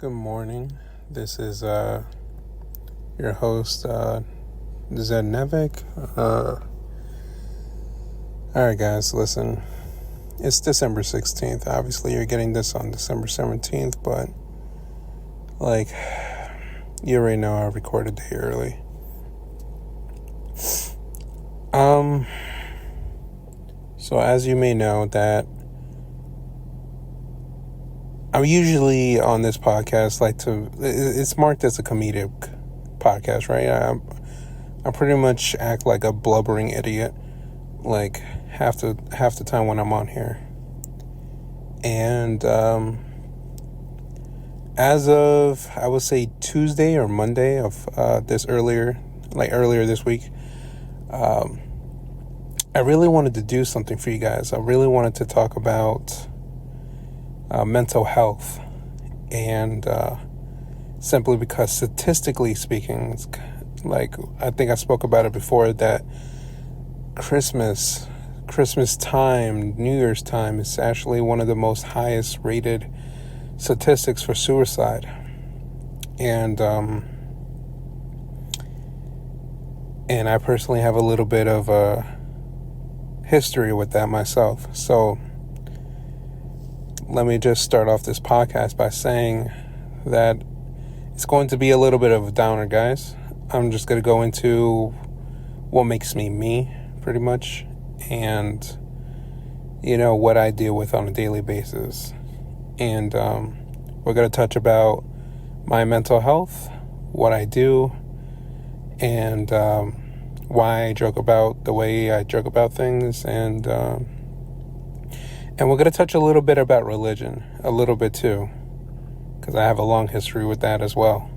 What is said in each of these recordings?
Good morning. This is your host, Nivek. Alright, guys, listen. It's December 16th. Obviously, you're getting this on December 17th, but, you already know I recorded a day early. So as you may know, that I usually on this podcast it's marked as a comedic podcast, right? I pretty much act like a blubbering idiot, like half the time when I'm on here. And as of, I would say, Tuesday or Monday of earlier this week, I really wanted to do something for you guys. I really wanted to talk about mental health, and simply because statistically speaking, it's I think I spoke about it before, that Christmas time, New Year's time is actually one of the most highest rated statistics for suicide. And I personally have a little bit of a history with that myself. So let me just start off this podcast by saying that it's going to be a little bit of a downer, guys. I'm just going to go into what makes me me, pretty much, and, what I deal with on a daily basis. And we're going to touch about my mental health, what I do, and why I joke about the way I joke about things, and we're going to touch a little bit about religion, a little bit too, because I have a long history with that as well.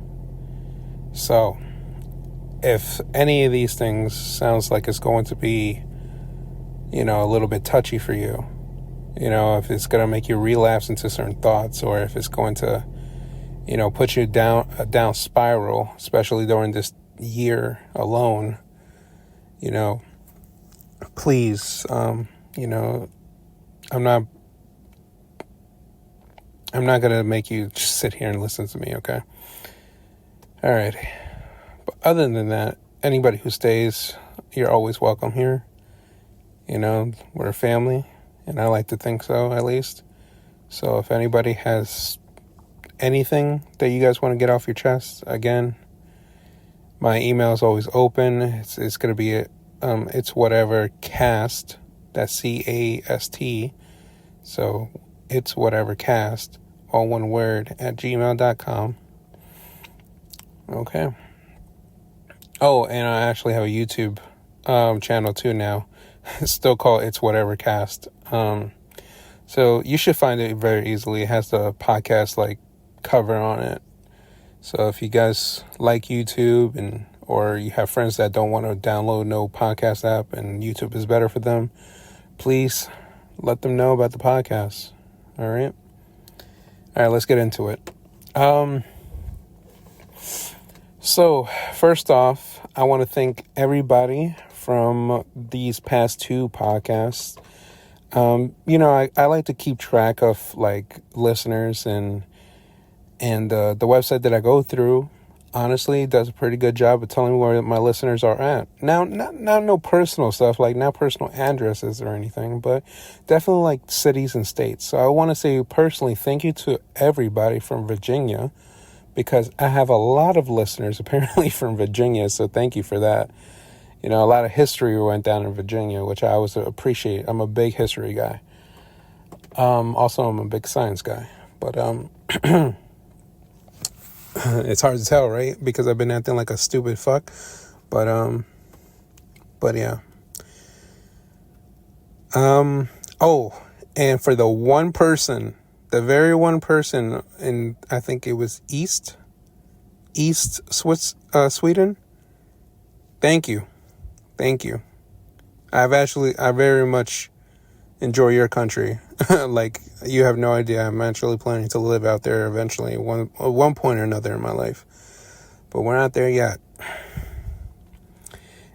So, if any of these things sounds like it's going to be, a little bit touchy for you, if it's going to make you relapse into certain thoughts, or if it's going to, put you down a down spiral, especially during this year alone, please, I'm not going to make you just sit here and listen to me, okay? All right. But other than that, anybody who stays, you're always welcome here. We're a family, and I like to think so, at least. So if anybody has anything that you guys want to get off your chest, again, my email is always open. It's going to be, it's whatever cast, that's CAST. So it's whatever cast, all one word, at gmail.com. Okay. Oh, and I actually have a YouTube channel too now. It's still called It's Whatever Cast. So you should find it very easily. It has the podcast cover on it. So if you guys like YouTube, or you have friends that don't want to download no podcast app and YouTube is better for them, please let them know about the podcast. All right, let's get into it. So first off, I want to thank everybody from these past two podcasts. I like to keep track of listeners, and the website that I go through honestly does a pretty good job of telling me where my listeners are at. Now, not no personal stuff, not personal addresses or anything, but definitely cities and states. So I want to say personally thank you to everybody from Virginia, because I have a lot of listeners apparently from Virginia. So thank you for that. A lot of history went down in Virginia, which I always appreciate. I'm a big history guy. Also, I'm a big science guy, but it's hard to tell, right? Because I've been acting like a stupid fuck. But yeah. Oh, and for the very one person in, I think it was East Sweden. Thank you. I very much enjoy your country. You have no idea. I'm actually planning to live out there eventually, at one point or another in my life. But we're not there yet.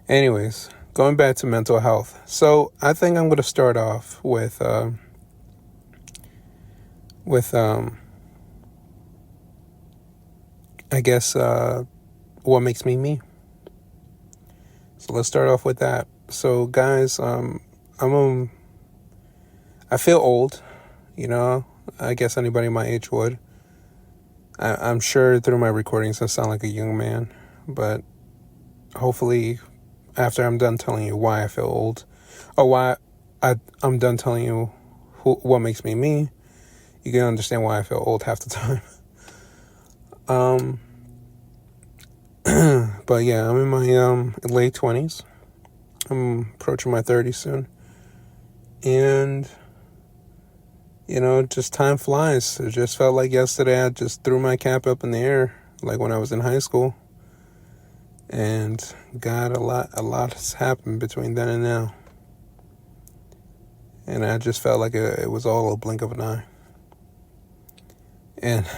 Anyways, going back to mental health. So I think I'm going to start off with I guess, what makes me me. So let's start off with that. So guys, I feel old, you know. I guess anybody my age would. I'm sure through my recordings I sound like a young man, but hopefully after I'm done telling you why I feel old, or why I'm done telling you what makes me me, you can understand why I feel old half the time. But yeah, I'm in my late 20s. I'm approaching my 30s soon. And just time flies. It just felt like yesterday I just threw my cap up in the air, like when I was in high school. And God, a lot has happened between then and now. And I just felt like it was all a blink of an eye. And,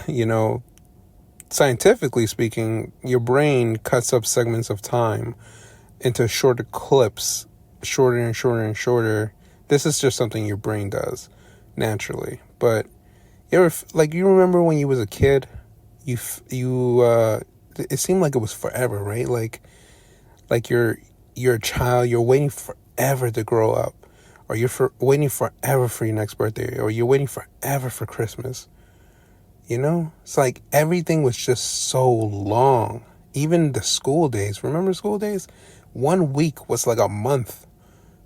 scientifically speaking, your brain cuts up segments of time into shorter clips, shorter and shorter and shorter. This is just something your brain does naturally. But you remember when you was a kid, it seemed like it was forever, right? Like you're a child, you're waiting forever to grow up, or waiting forever for your next birthday, or you're waiting forever for Christmas. It's like everything was just so long. Even the school days. Remember school days? 1 week was like a month.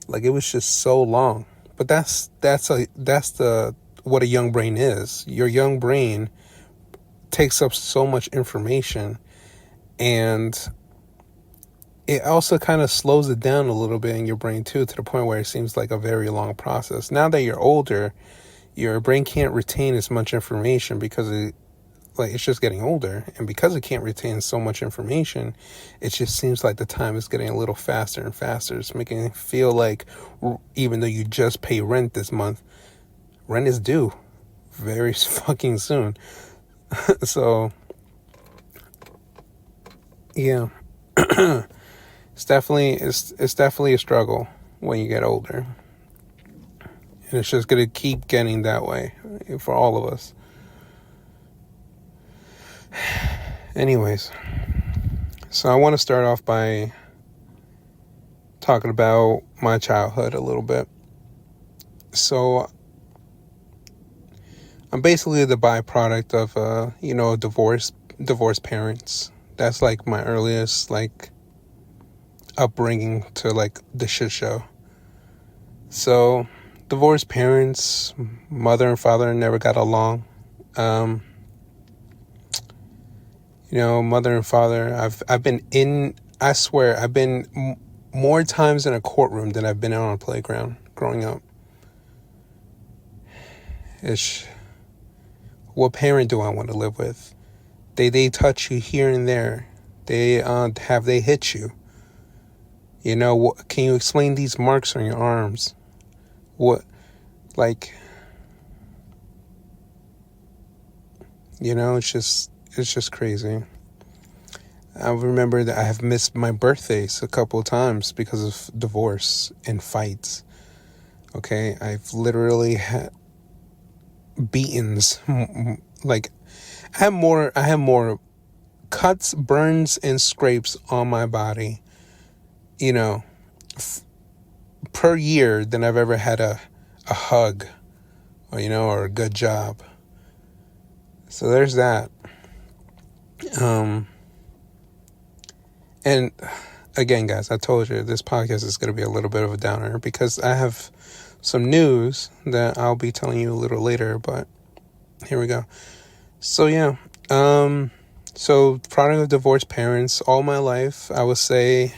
Like it was just so long. But that's what a young brain is. Your young brain takes up so much information, and it also kind of slows it down a little bit in your brain too, to the point where it seems like a very long process. Now that you're older, your brain can't retain as much information because it's just getting older. And because it can't retain so much information, it just seems like the time is getting a little faster and faster. It's making it feel like even though you just pay rent this month, rent is due very fucking soon. So, yeah. It's definitely a struggle when you get older. And it's just going to keep getting that way for all of us. Anyways, so I want to start off by talking about my childhood a little bit. So I'm basically the byproduct of, divorced parents. That's like my earliest, upbringing to, the shit show. So, divorced parents, mother and father never got along. Mother and father, I've been more times in a courtroom than I've been on a playground growing up. What parent do I want to live with? They touch you here and there. Have they hit you? Can you explain these marks on your arms? It's just crazy. I remember that I have missed my birthdays a couple of times because of divorce and fights. Okay, I've literally had beatings. I have more cuts, burns, and scrapes on my body, per year than I've ever had a hug, or a good job. So there's that. And again, guys, I told you this podcast is going to be a little bit of a downer because I have some news that I'll be telling you a little later, but here we go. So yeah, so product of divorced parents all my life. I would say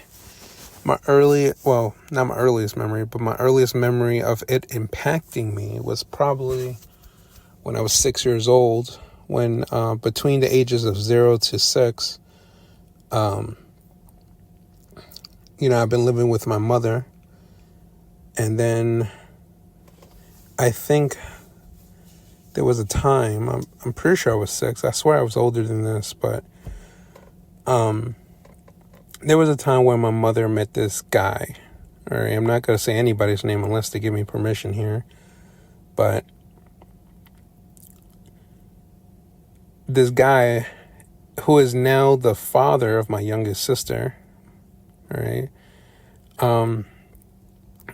not my earliest memory, but my earliest memory of it impacting me was probably when I was 6 years old, when between the ages of 0 to 6, I've been living with my mother, and then I think there was a time, I'm pretty sure I was 6. I swear I was older than this, but there was a time when my mother met this guy. All right, I'm not going to say anybody's name unless they give me permission here, but this guy who is now the father of my youngest sister, all right?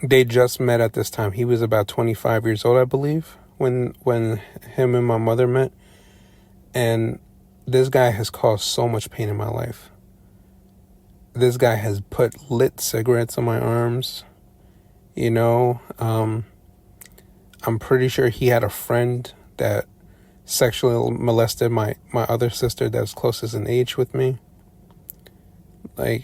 They just met at this time. He was about 25 years old, I believe, when him and my mother met. And this guy has caused so much pain in my life. This guy has put lit cigarettes on my arms. You know, I'm pretty sure he had a friend that sexually molested my other sister that's closest in age with me. Like,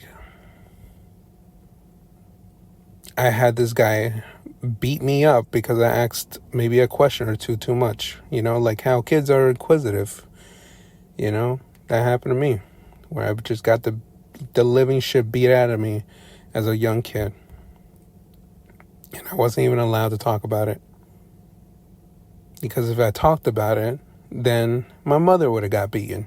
I had this guy beat me up because I asked maybe a question or two too much. You know, like how kids are inquisitive. You know, that happened to me, where I just got the living shit beat out of me as a young kid. And I wasn't even allowed to talk about it. Because if I talked about it, then my mother would have got beaten.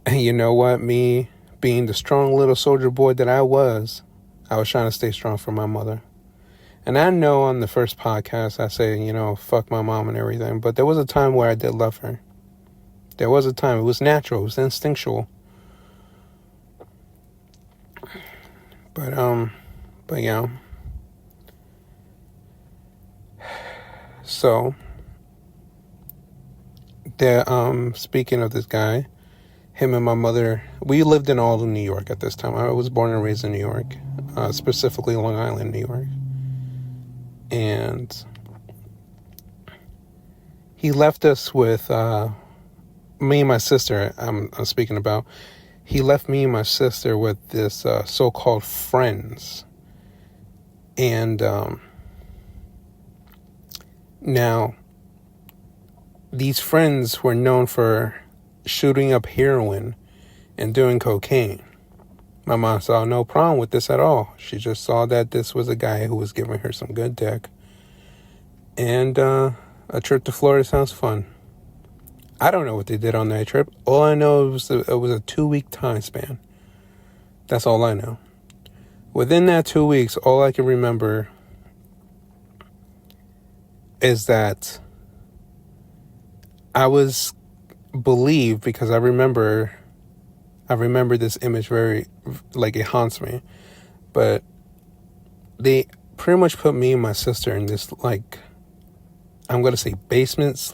And you know what? Me being the strong little soldier boy that I was trying to stay strong for my mother. And I know on the first podcast I say, you know, fuck my mom and everything. But there was a time where I did love her. There was a time. It was natural. It was instinctual. But yeah. So, speaking of this guy, him and my mother, we lived in Alden, New York at this time. I was born and raised in New York, specifically Long Island, New York. And he left us with me and my sister. I'm speaking about. He left me and my sister with this so-called friends. And now, these friends were known for shooting up heroin and doing cocaine. My mom saw no problem with this at all. She just saw that this was a guy who was giving her some good dick. And a trip to Florida sounds fun. I don't know what they did on that trip. All I know is it was a 2-week time span. That's all I know. Within that 2 weeks, all I can remember is that I was believed, because I remember this image very, like, it haunts me. But they pretty much put me and my sister in this, like, I'm going to say basement /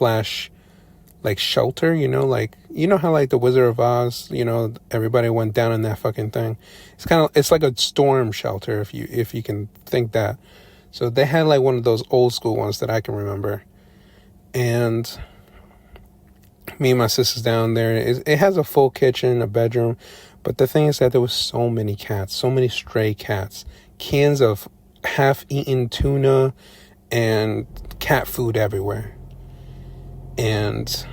like shelter, you know, like, you know how like the Wizard of Oz, you know, everybody went down in that fucking thing. It's like a storm shelter, if you can think that. So they had like one of those old school ones that I can remember. And me and my sister's down there. It has a full kitchen, a bedroom. But the thing is that there was so many cats, so many stray cats, cans of half-eaten tuna and cat food everywhere. And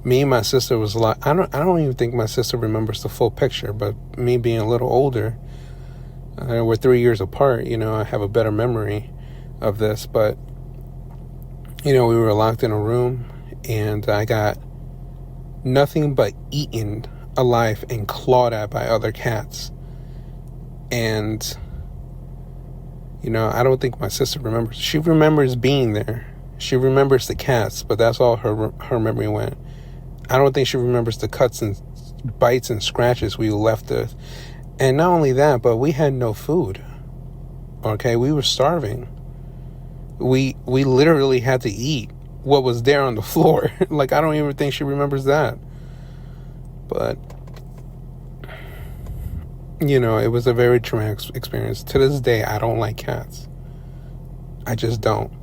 me and my sister was like, I don't even think my sister remembers the full picture, but me being a little older, we're 3 years apart, you know, I have a better memory of this. But, you know, we were locked in a room and I got nothing but eaten alive and clawed at by other cats. And, you know, I don't think my sister remembers. She remembers being there. She remembers the cats, but that's all her memory went. I don't think she remembers the cuts and bites and scratches we left with. And not only that, but we had no food. Okay, we were starving. We literally had to eat what was there on the floor. Like, I don't even think she remembers that. But, you know, it was a very traumatic experience. To this day, I don't like cats. I just don't.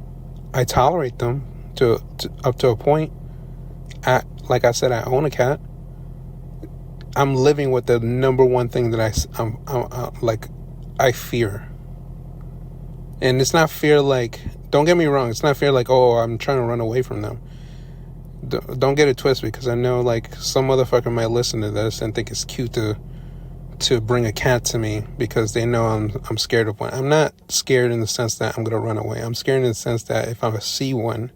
I tolerate them to up to a point. Like I said, I own a cat. I'm living with the number one thing that I fear. And it's not fear like, don't get me wrong, it's not fear like, oh, I'm trying to run away from them. Don't get it twisted, because I know like some motherfucker might listen to this and think it's cute to bring a cat to me because they know I'm scared of one. I'm not scared in the sense that I'm going to run away. I'm scared in the sense that if I see one,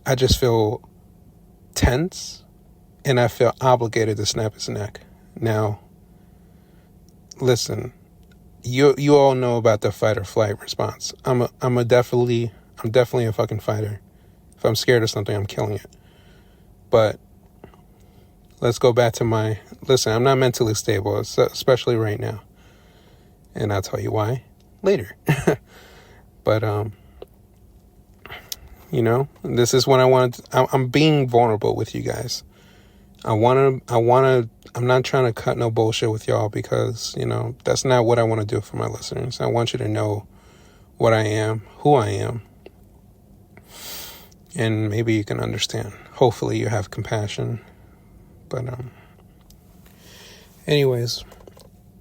I just feel tense and I feel obligated to snap its neck. Now, listen, you all know about the fight or flight response. I'm definitely a fucking fighter. If I'm scared of something, I'm killing it. But let's go back to listen, I'm not mentally stable, especially right now. And I'll tell you why later. But, this is when I'm being vulnerable with you guys. I'm not trying to cut no bullshit with y'all because, that's not what I want to do for my listeners. I want you to know what I am, who I am, and maybe you can understand. Hopefully you have compassion. But, anyways,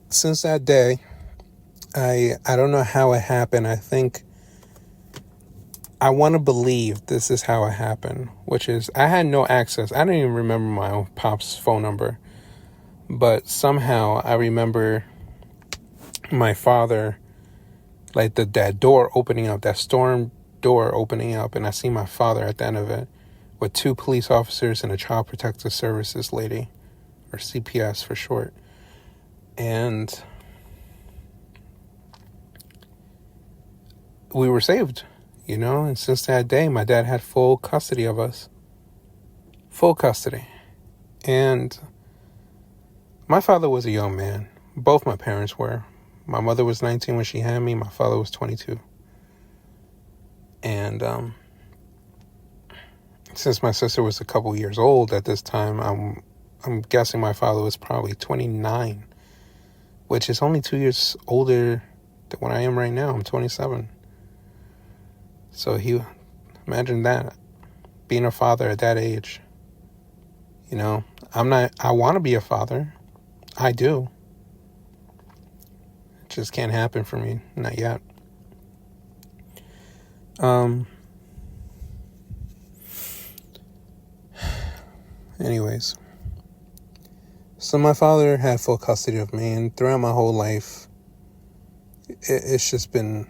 since that day, I don't know how it happened. I want to believe this is how it happened, which is I had no access. I don't even remember my own pop's phone number. But somehow I remember my father, like that door opening up, that storm door opening up, and I see my father at the end of it with 2 police officers and a Child Protective Services lady, or CPS for short. And we were saved. And since that day, my dad had full custody of us. Full custody. And my father was a young man. Both my parents were. My mother was 19 when she had me. My father was 22. And since my sister was a couple years old at this time, I'm guessing my father was probably 29, which is only 2 years older than what I am right now. I'm 27. So imagine that, being a father at that age. I want to be a father. I do. It just can't happen for me. Not yet. Anyways. So my father had full custody of me, and throughout my whole life, it's just been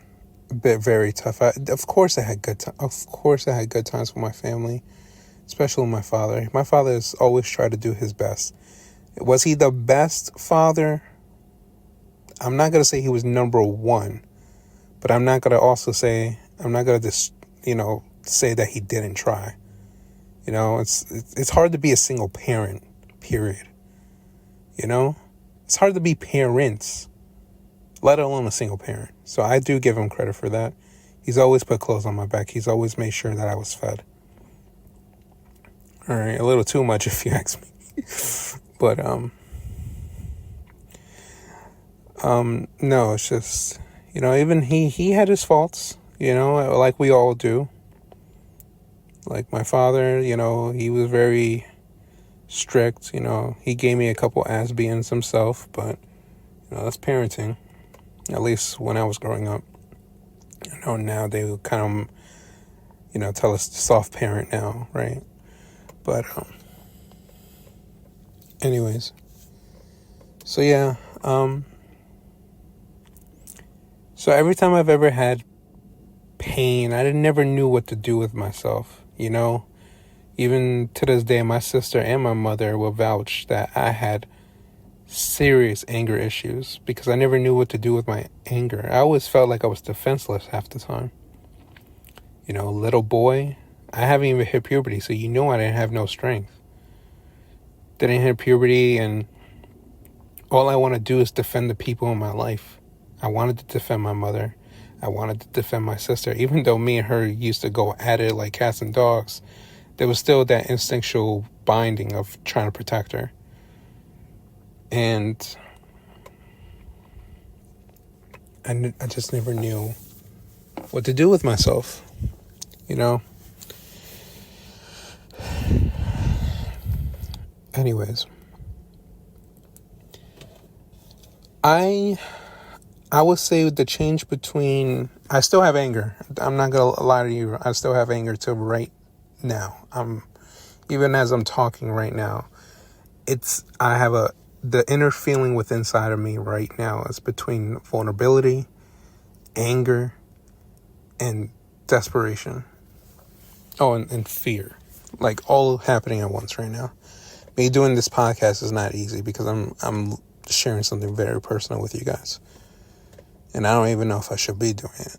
very tough. Of course I had good times with my family, especially with my father. My father has always tried to do his best. Was he the best father? I'm not going to say he was number one, but I'm not going to just, say that he didn't try. It's hard to be a single parent, period. It's hard to be parents, let alone a single parent. So I do give him credit for that. He's always put clothes on my back. He's always made sure that I was fed. All right, a little too much if you ask me. But, no, it's just, even he had his faults, like we all do. Like my father, he was very strict, he gave me a couple ass beatings himself, but, that's parenting. At least when I was growing up. Now they would kind of, tell us to soft parent now, right? But, anyways. So, yeah. So every time I've ever had pain, I never knew what to do with myself, Even to this day, my sister and my mother will vouch that I had serious anger issues because I never knew what to do with my anger. I always felt like I was defenseless half the time. Little boy, I haven't even hit puberty, so I didn't have no strength. Didn't hit puberty, and all I want to do is defend the people in my life. I wanted to defend my mother. I wanted to defend my sister. Even though me and her used to go at it like cats and dogs, there was still that instinctual binding of trying to protect her. And I just never knew what to do with myself, Anyways, I would say the change between, I still have anger. I'm not going to lie to you. I still have anger till right now. Even as I'm talking right now, the inner feeling within inside of me right now is between vulnerability, anger, and desperation. Oh, and fear. Like all happening at once right now. Me doing this podcast is not easy because I'm sharing something very personal with you guys. And I don't even know if I should be doing it.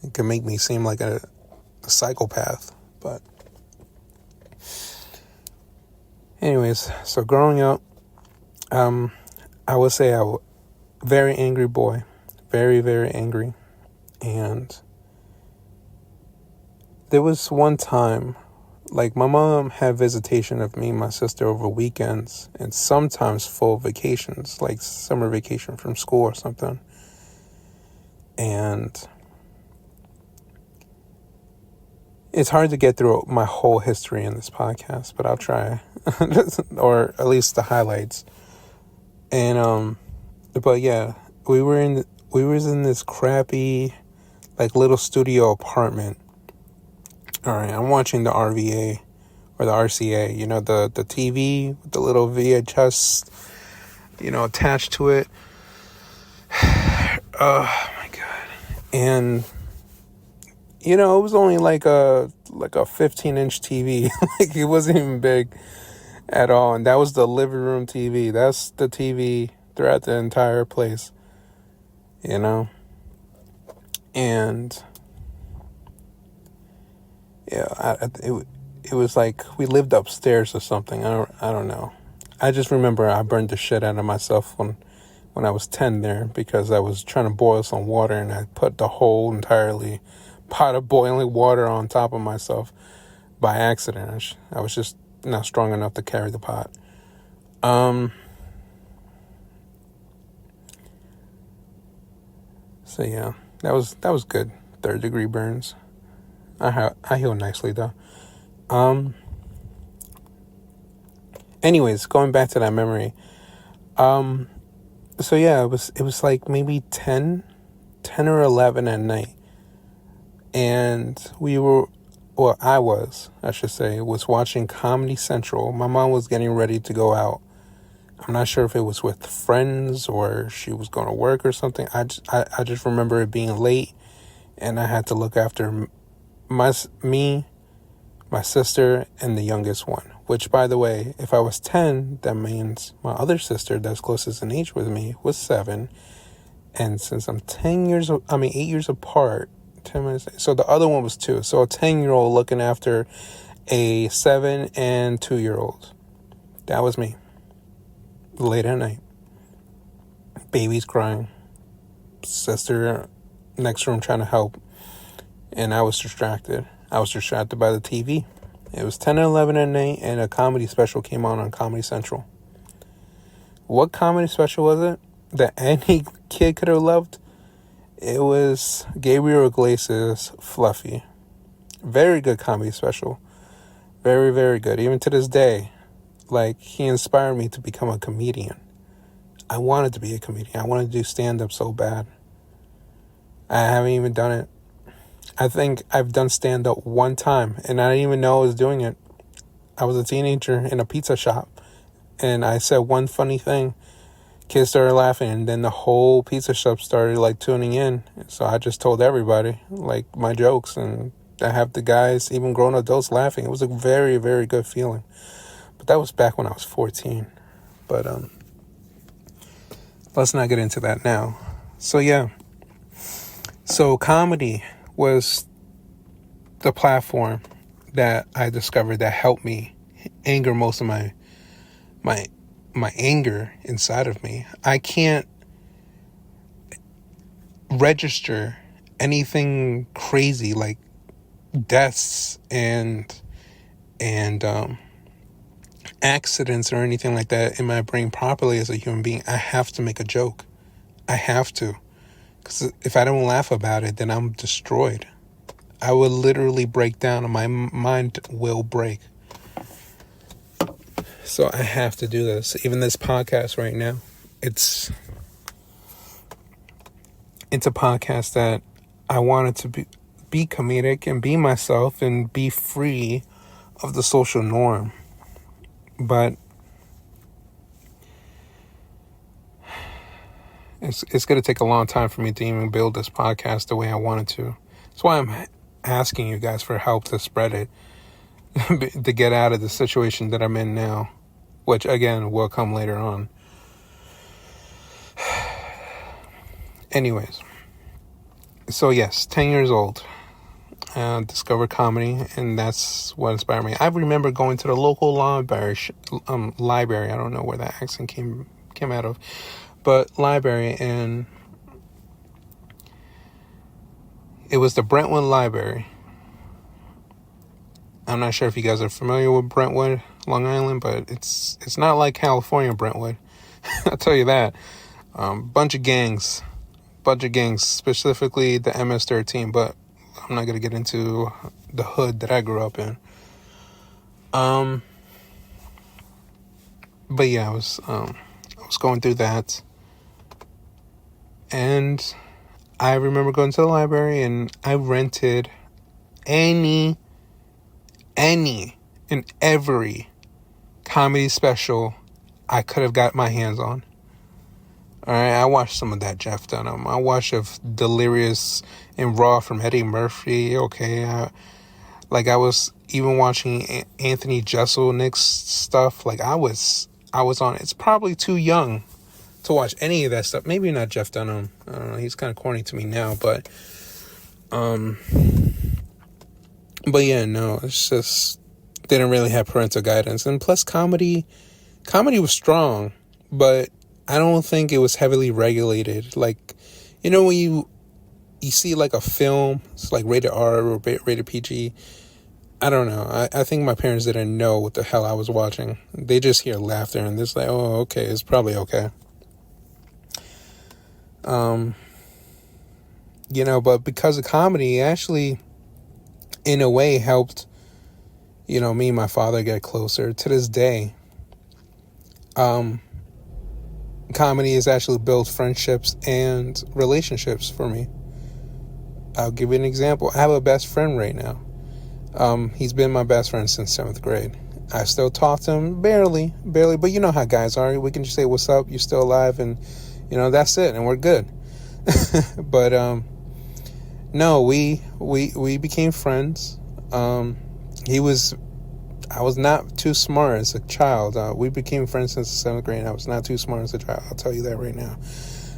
It could make me seem like a psychopath. But Anyways, so growing up, I would say I was a very angry boy. Very, very angry. And there was one time, like, my mom had visitation of me and my sister over weekends and sometimes full vacations, like summer vacation from school or something. And it's hard to get through my whole history in this podcast, but I'll try, or at least the highlights. And but yeah, we was in this crappy, like, little studio apartment. All right, I'm watching the RVA or the RCA, the TV with the little VHS, attached to it. Oh my God. And, it was only like a 15-inch TV. Like, it wasn't even big at all. And that was the living room TV. That's the TV throughout the entire place, And yeah, it was like we lived upstairs or something. I don't know. I just remember I burned the shit out of myself when I was 10 there because I was trying to boil some water and I put the whole entirely pot of boiling water on top of myself by accident. I was just not strong enough to carry the pot. So yeah, that was good. 3rd-degree burns. I heal nicely though. Anyways, going back to that memory. So yeah, it was like maybe 10 or 11 at night. And I should say, was watching Comedy Central. My mom was getting ready to go out. I'm not sure if it was with friends or she was going to work or something. I just remember it being late and I had to look after my sister, and the youngest one. Which, by the way, if I was 10, that means my other sister that's closest in age with me was 7. And since I'm 8 years apart, 10 minutes, so the other one was 2. So a 10-year-old looking after a 7 and 2-year-old. That was me. Late at night. Baby's crying. Sister next room trying to help. And I was distracted. I was distracted by the TV. It was 10 or 11 at night, and a comedy special came on Comedy Central. What comedy special was it that any kid could have loved? It was Gabriel Iglesias' Fluffy. Very good comedy special. Very, very good. Even to this day, like, he inspired me to become a comedian. I wanted to be a comedian. I wanted to do stand-up so bad. I haven't even done it. I think I've done stand-up one time, and I didn't even know I was doing it. I was a teenager in a pizza shop, and I said one funny thing. Kids started laughing, and then the whole pizza shop started, like, tuning in. So I just told everybody, like, my jokes, and I have the guys, even grown adults, laughing. It was a very, very good feeling. But that was back when I was 14. But let's not get into that now. So, yeah. So comedy was the platform that I discovered that helped me anger most of my anger inside of me. I can't register anything crazy like deaths and accidents or anything like that in my brain properly as a human being. I have to make a joke. I have to. Because if I don't laugh about it, then I'm destroyed. I will literally break down and my mind will break. So I have to do this. Even this podcast right now, it's a podcast that I wanted to be comedic and be myself and be free of the social norm. But it's going to take a long time for me to even build this podcast the way I wanted to. That's why I'm asking you guys for help to spread it, to get out of the situation that I'm in now, which, again, will come later on. Anyways, so yes, 10 years old. discovered comedy, and that's what inspired me. I remember going to the local library. Library. I don't know where that accent came out of, but library, and it was the Brentwood Library. I'm not sure if you guys are familiar with Brentwood, Long Island, but it's not like California Brentwood. I'll tell you that. Bunch of gangs, specifically the MS-13, but I'm not gonna get into the hood that I grew up in. But yeah, I was going through that, and I remember going to the library, and I rented any and every comedy special I could have got my hands on. Alright, I watched some of that Jeff Dunham. I watched of Delirious and Raw from Eddie Murphy. Okay, I was even watching Anthony Jeselnik's stuff. Like I was on. It's probably too young to watch any of that stuff. Maybe not Jeff Dunham. I don't know. He's kind of corny to me now, but yeah, no, it's just didn't really have parental guidance, and plus comedy was strong, but I don't think it was heavily regulated. Like, you know, when you see like a film, it's like rated R or rated PG. I don't know. I think my parents didn't know what the hell I was watching. They just hear laughter and they're just like, oh, okay, it's probably okay. You know, but because of comedy, it actually, in a way, helped, you know, me and my father get closer. To this day, comedy has actually built friendships and relationships for me. I'll give you an example. I have a best friend right now. He's been my best friend since 7th grade. I still talk to him barely, but you know how guys are. We can just say, what's up? You're still alive, and, you know, that's it, and we're good. But, no, we became friends. I was not too smart as a child. We became friends since the 7th grade. I was not too smart as a child. I'll tell you that right now.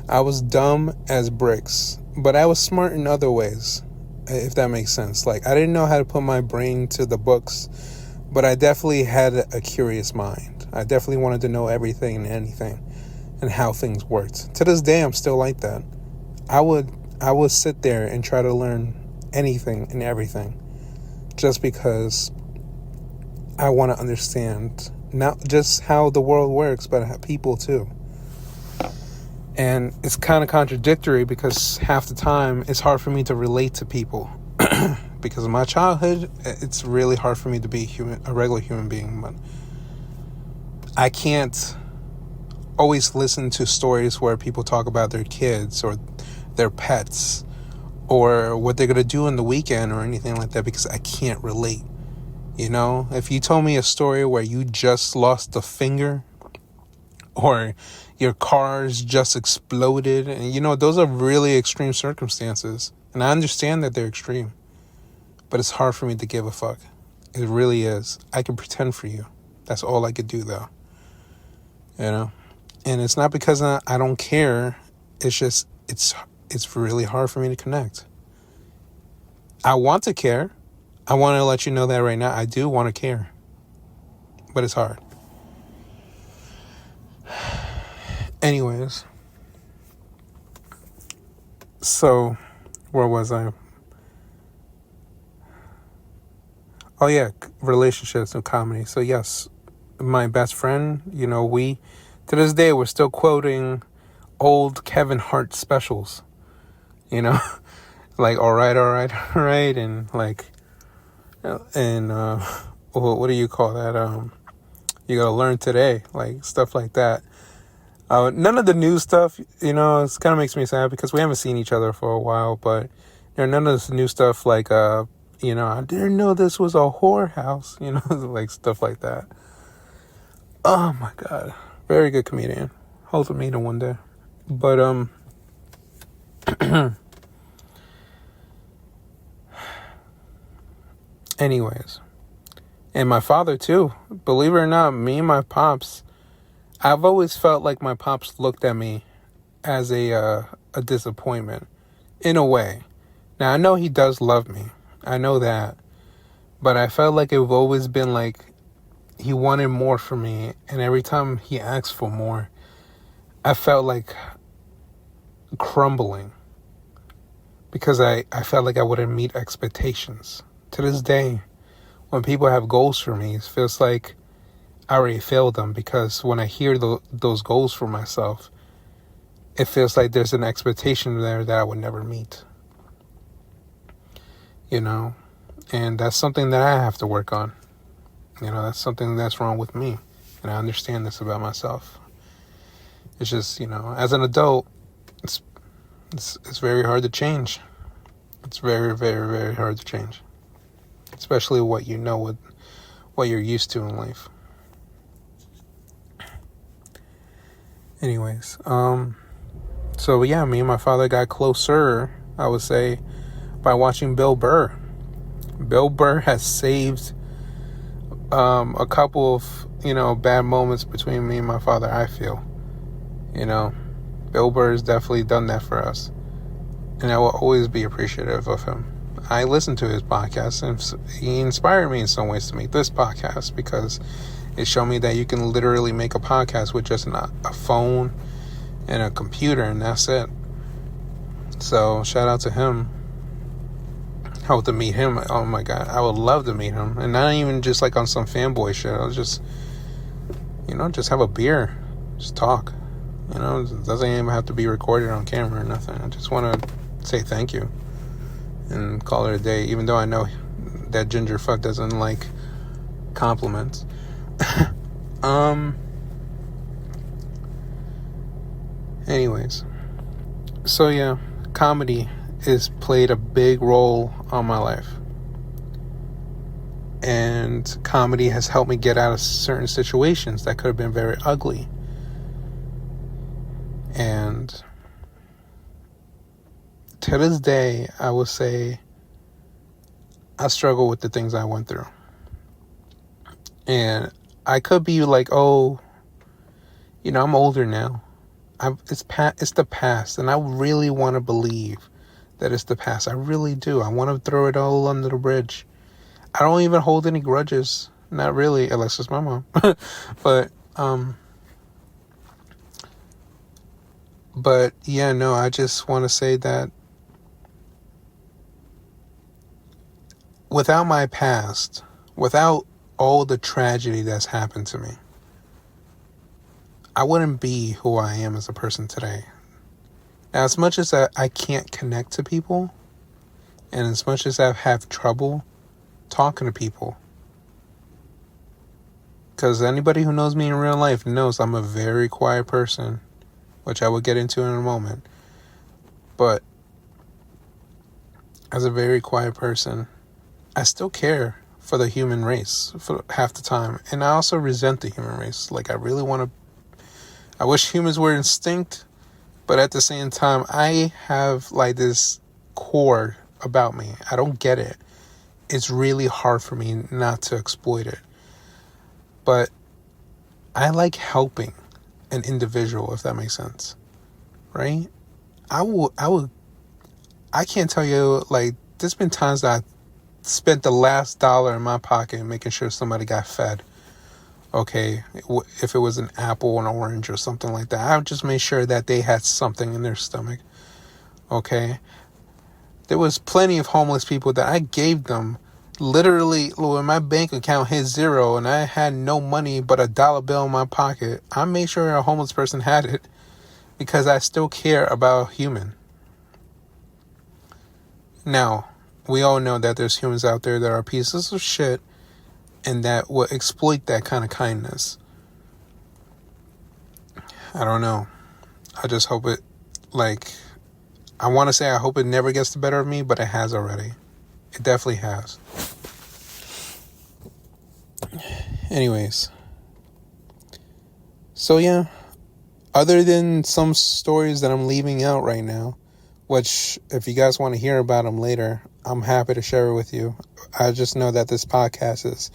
I was dumb as bricks, but I was smart in other ways, if that makes sense. Like, I didn't know how to put my brain to the books, but I definitely had a curious mind. I definitely wanted to know everything and anything and how things worked. To this day, I'm still like that. I would sit there and try to learn anything and everything just because I want to understand not just how the world works, but how people too. And it's kind of contradictory because half the time it's hard for me to relate to people because of my childhood. It's really hard for me to be a regular human being, but I can't always listen to stories where people talk about their kids or their pets or what they're going to do on the weekend or anything like that because I can't relate. You know, if you told me a story where you just lost a finger or your car's just exploded, and, you know, those are really extreme circumstances. And I understand that they're extreme, but it's hard for me to give a fuck. It really is. I can pretend for you. That's all I could do, though. You know? And it's not because I don't care. It's just, it's really hard for me to connect. I want to care. I want to let you know that right now. I do want to care. But it's hard. Anyways. So, where was I? Oh, yeah. Relationships and comedy. So, yes. My best friend, you know, to this day, we're still quoting old Kevin Hart specials. You know? Like, all right. And, like... And what do you call that? You gotta learn today, like stuff like that. None of the new stuff, you know, it kind of makes me sad because we haven't seen each other for a while. But you know, none of this new stuff, like you know, I didn't know this was a whorehouse, you know, like stuff like that. Oh my god, very good comedian. Hope to meet him one day. But anyways, and my father too. Believe it or not, me and my pops, I've always felt like my pops looked at me as a disappointment, in a way. Now I know he does love me. I know that. But I felt like it's always been like he wanted more from me. And every time he asked for more, I felt like crumbling. Because I felt like I wouldn't meet expectations. To this day, when people have goals for me, it feels like I already failed them. Because when I hear those goals for myself, it feels like there's an expectation there that I would never meet. You know? And that's something that I have to work on. You know, that's something that's wrong with me. And I understand this about myself. It's just, you know, as an adult, it's very hard to change. It's very, very, very hard to change. Especially what you know, with what you're used to in life. Anyways, so yeah, me and my father got closer, I would say, by watching Bill Burr. Bill Burr has saved a couple of, you know, bad moments between me and my father, I feel. You know, Bill Burr has definitely done that for us. And I will always be appreciative of him. I listen to his podcast, and he inspired me in some ways to make this podcast, because it showed me that you can literally make a podcast with just a phone and a computer, and that's it. So shout out to him. I hope to meet him. Oh my God, I would love to meet him. And not even just like on some fanboy shit. I'll just, you know, just have a beer, just talk. You know, it doesn't even have to be recorded on camera or nothing. I just want to say thank you and call it a day, even though I know that ginger fuck doesn't like compliments. Anyways, so yeah, comedy has played a big role on my life, and comedy has helped me get out of certain situations that could have been very ugly. And to this day, I would say I struggle with the things I went through. And I could be like, oh, you know, I'm older now. It's the past. And I really want to believe that it's the past. I really do. I want to throw it all under the bridge. I don't even hold any grudges. Not really, unless it's my mom. But yeah, no, I just want to say that without my past, without all the tragedy that's happened to me, I wouldn't be who I am as a person today. Now, as much as I can't connect to people, and as much as I have trouble talking to people, because anybody who knows me in real life knows I'm a very quiet person, which I will get into in a moment. But as a very quiet person, I still care for the human race for half the time. And I also resent the human race. Like, I wish humans were extinct, but at the same time, I have like this core about me. I don't get it. It's really hard for me not to exploit it. But I like helping an individual, if that makes sense. Right? I can't tell you, like, there's been times that I spent the last dollar in my pocket making sure somebody got fed. Okay, if it was an apple, an orange, or something like that, I would just make sure that they had something in their stomach. Okay, there was plenty of homeless people that I gave them, literally, when my bank account hit zero and I had no money but $1 bill in my pocket, I made sure a homeless person had it, because I still care about a human. Now, we all know that there's humans out there that are pieces of shit and that will exploit that kind of kindness. I don't know. I just hope it, I want to say I hope it never gets the better of me, but it has already. It definitely has. Anyways. So yeah, other than some stories that I'm leaving out right now, which if you guys want to hear about them later, I'm happy to share it with you. I just know that this podcast is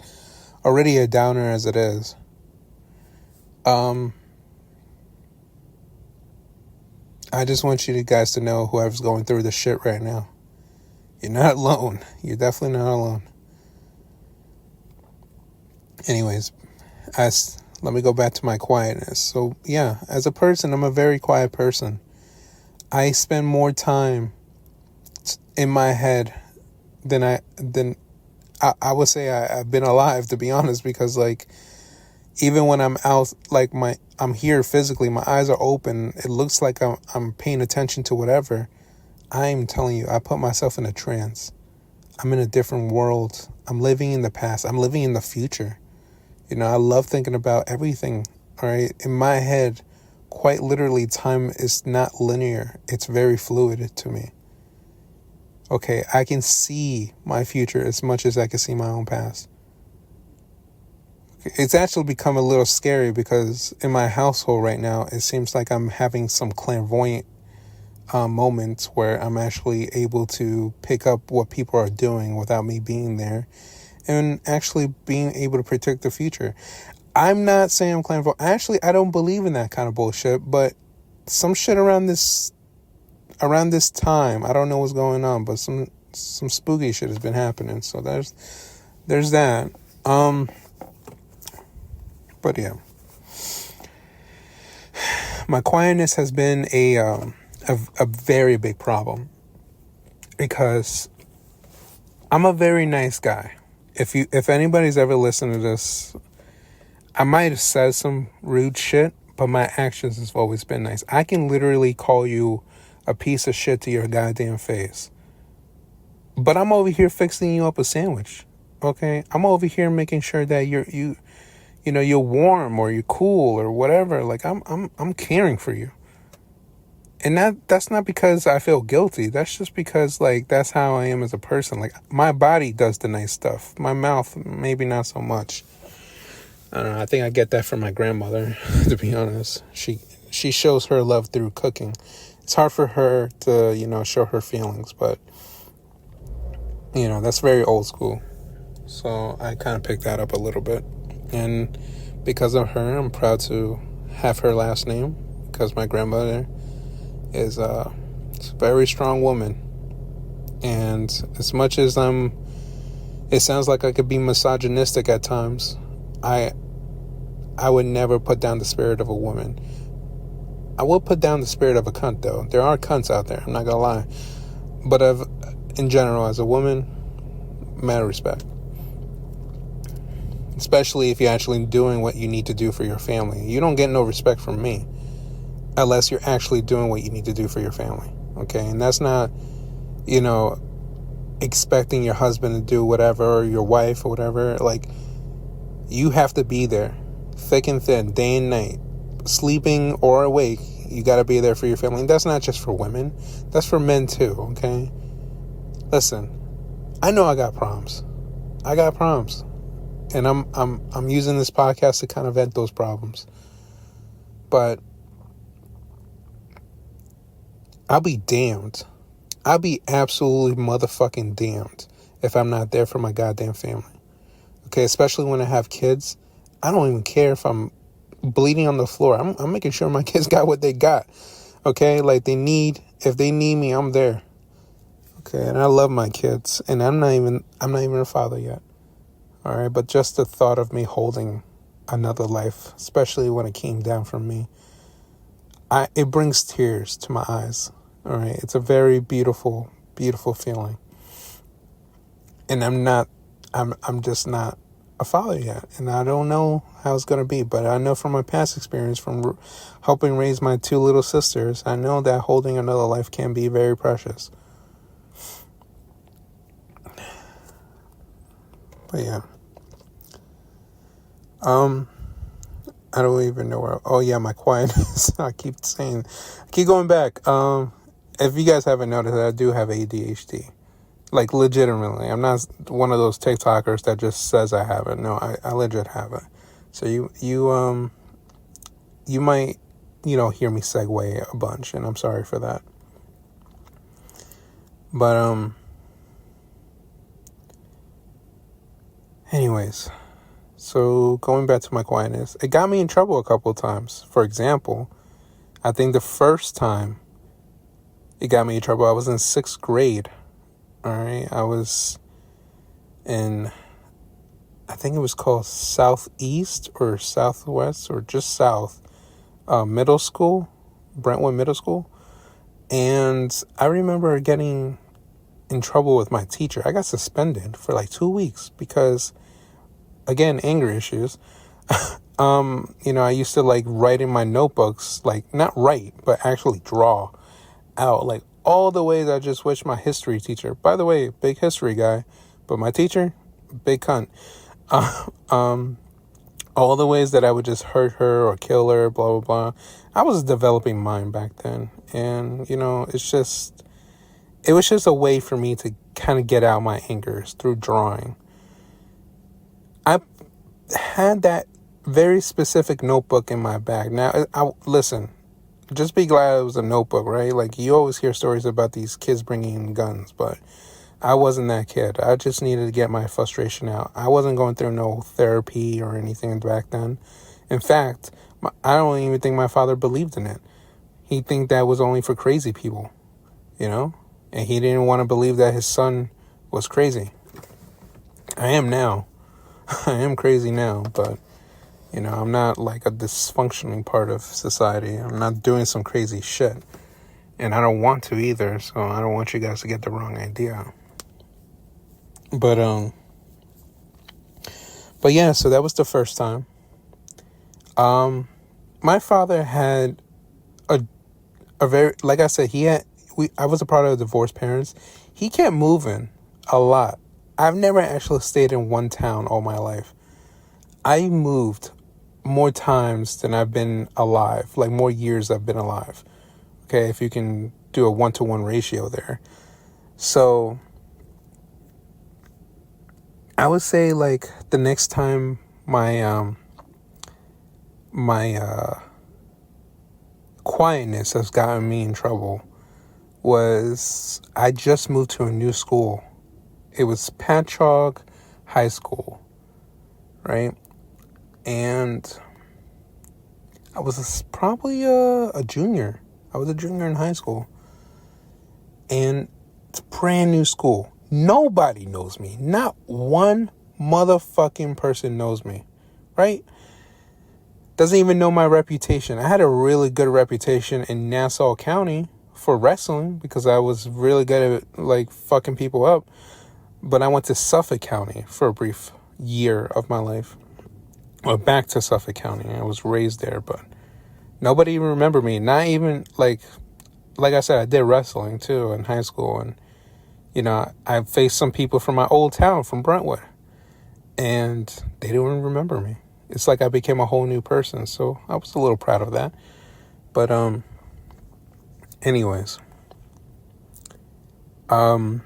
already a downer as it is. I just want you guys to know, whoever's going through this shit right now, You're not alone. You're definitely not alone. Anyways, let me go back to my quietness. So yeah, as a person, I'm a very quiet person. I spend more time in my head than I would say I've been alive, to be honest, because like even when I'm out, like I'm here physically, my eyes are open. It looks like I'm paying attention to whatever. I'm telling you, I put myself in a trance. I'm in a different world. I'm living in the past. I'm living in the future. You know, I love thinking about everything. All right. In my head, quite literally, time is not linear. It's very fluid to me. Okay, I can see my future as much as I can see my own past. It's actually become a little scary because in my household right now, it seems like I'm having some clairvoyant moments where I'm actually able to pick up what people are doing without me being there and actually being able to predict the future. I'm not saying I'm clairvoyant. Actually, I don't believe in that kind of bullshit, but some shit around this time, I don't know what's going on, but some spooky shit has been happening. So there's that. But yeah, my quietness has been a very big problem because I'm a very nice guy. If anybody's ever listened to this, I might have said some rude shit, but my actions has always been nice. I can literally call you a piece of shit to your goddamn face, but I'm over here fixing you up a sandwich. Okay, I'm over here making sure that you're warm or you're cool or whatever. Like I'm caring for you. And that's not because I feel guilty. That's just because like that's how I am as a person. Like my body does the nice stuff. My mouth maybe not so much. I don't know. I think I get that from my grandmother, to be honest. She shows her love through cooking. It's hard for her to, show her feelings, but that's very old school. So I kind of picked that up a little bit. And because of her, I'm proud to have her last name because my grandmother is a very strong woman. And as much as it sounds like I could be misogynistic at times, I would never put down the spirit of a woman. I will put down the spirit of a cunt, though. There are cunts out there, I'm not gonna lie. But in general, as a woman, mad respect. Especially if you're actually doing what you need to do for your family. You don't get no respect from me unless you're actually doing what you need to do for your family. Okay? And that's not, expecting your husband to do whatever or your wife or whatever. Like, you have to be there, thick and thin, day and night, sleeping or awake. You got to be there for your family. And that's not just for women. That's for men too, okay? Listen, I know I got problems. And I'm using this podcast to kind of vent those problems. But I'll be damned. I'll be absolutely motherfucking damned if I'm not there for my goddamn family. Okay, especially when I have kids. I don't even care if I'm bleeding on the floor. I'm making sure my kids got what they got. Okay, like if they need me, I'm there. Okay, and I love my kids, and I'm not even a father yet. All right, but just the thought of me holding another life, especially when it came down from me, it brings tears to my eyes. All right, it's a very beautiful, beautiful feeling. And I'm just not a father yet, and I don't know how it's gonna be. But I know from my past experience, from helping raise my two little sisters, I know that holding another life can be very precious. But yeah. I don't even know where. Oh yeah, my quietness. I keep going back. If you guys haven't noticed, I do have ADHD. Like legitimately, I'm not one of those TikTokers that just says I have it. No, I legit have it. So you might hear me segue a bunch, and I'm sorry for that. But anyways. So going back to my quietness, it got me in trouble a couple of times. For example, I think the first time it got me in trouble, I was in 6th grade. All right. I was in, I think it was called Southeast or Southwest or just South middle school, Brentwood Middle School. And I remember getting in trouble with my teacher. I got suspended for like 2 weeks because, again, anger issues. I used to like write in my notebooks, like not write, but actually draw out like all the ways I just wish my history teacher, by the way, big history guy, but my teacher, big cunt. All the ways that I would just hurt her or kill her, blah, blah, blah. I was developing mine back then. And, it was just a way for me to kind of get out my angers through drawing. I had that very specific notebook in my bag. Now, listen, just be glad it was a notebook, right? Like, you always hear stories about these kids bringing in guns, but I wasn't that kid. I just needed to get my frustration out. I wasn't going through no therapy or anything back then. In fact, I don't even think my father believed in it. He'd think that was only for crazy people, and he didn't want to believe that his son was crazy. I am now. I am crazy now, but, I'm not like a dysfunctioning part of society. I'm not doing some crazy shit. And I don't want to either, so I don't want you guys to get the wrong idea. But yeah, so that was the first time. My father had a very, like I said, I was a product of divorced parents. He kept moving a lot. I've never actually stayed in one town all my life. I moved more times than I've been alive, like more years I've been alive. Okay, if you can do a 1-to-1 ratio there. So I would say like the next time my quietness has gotten me in trouble was I just moved to a new school. It was Patchogue High School, right? And I was probably a junior. I was a junior in high school. And it's a brand new school. Nobody knows me. Not one motherfucking person knows me, right? Doesn't even know my reputation. I had a really good reputation in Nassau County for wrestling because I was really good at like fucking people up. But I went to Suffolk County for a brief year of my life. Well, back to Suffolk County. I was raised there, but nobody even remembered me. Not even like I said, I did wrestling too in high school. And, I faced some people from my old town, from Brentwood. And they didn't even remember me. It's like I became a whole new person. So I was a little proud of that. But, anyways. What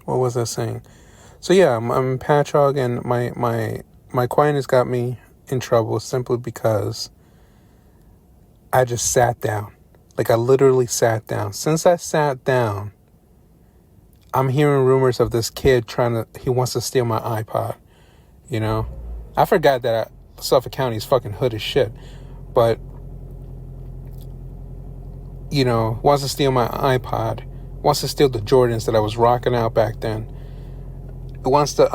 was I saying? So yeah, I'm in Patchogue, and my quietness got me in trouble simply because I just sat down. Like I literally sat down. Since I sat down, I'm hearing rumors of this kid he wants to steal my iPod. I forgot that Suffolk County is fucking hood as shit, but wants to steal my iPod, wants to steal the Jordans that I was rocking out back then. It wants to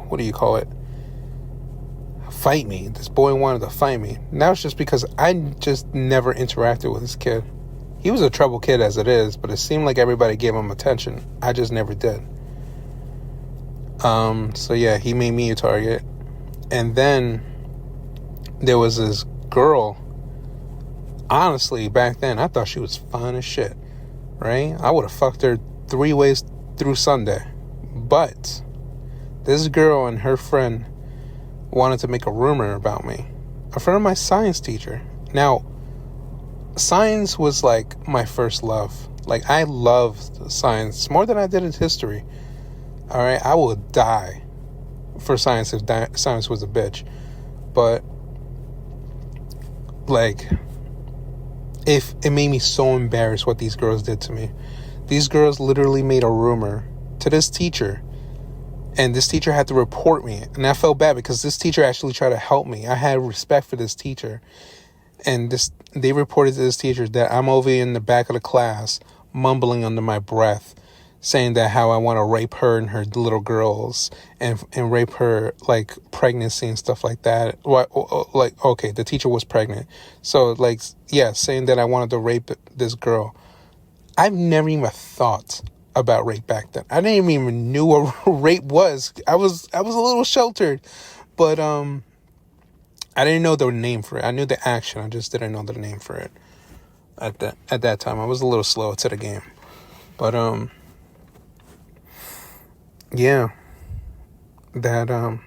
what do you call it? Fight me. This boy wanted to fight me. Now it's just because I just never interacted with this kid. He was a trouble kid as it is, but it seemed like everybody gave him attention. I just never did. So yeah, he made me a target. And then there was this girl. Honestly, back then, I thought she was fine as shit, right? I would have fucked her 3 ways through Sunday. But this girl and her friend wanted to make a rumor about me. A friend of my science teacher. Now, science was like my first love. Like, I loved science more than I did in history. All right, I would die for science if science was a bitch. But, like, if it made me so embarrassed what these girls did to me. These girls literally made a rumor to this teacher. And this teacher had to report me. And I felt bad because this teacher actually tried to help me. I had respect for this teacher. And they reported to this teacher that I'm over in the back of the class mumbling under my breath, saying that how I want to rape her and her little girls and rape her, like, pregnancy and stuff like that. Like, okay, the teacher was pregnant. So, like, yeah, saying that I wanted to rape this girl. I've never even thought about rape back then. I didn't even knew what rape was. I was a little sheltered, but I didn't know the name for it. I knew the action. I just didn't know the name for it at that time. I was a little slow to the game. But yeah, that I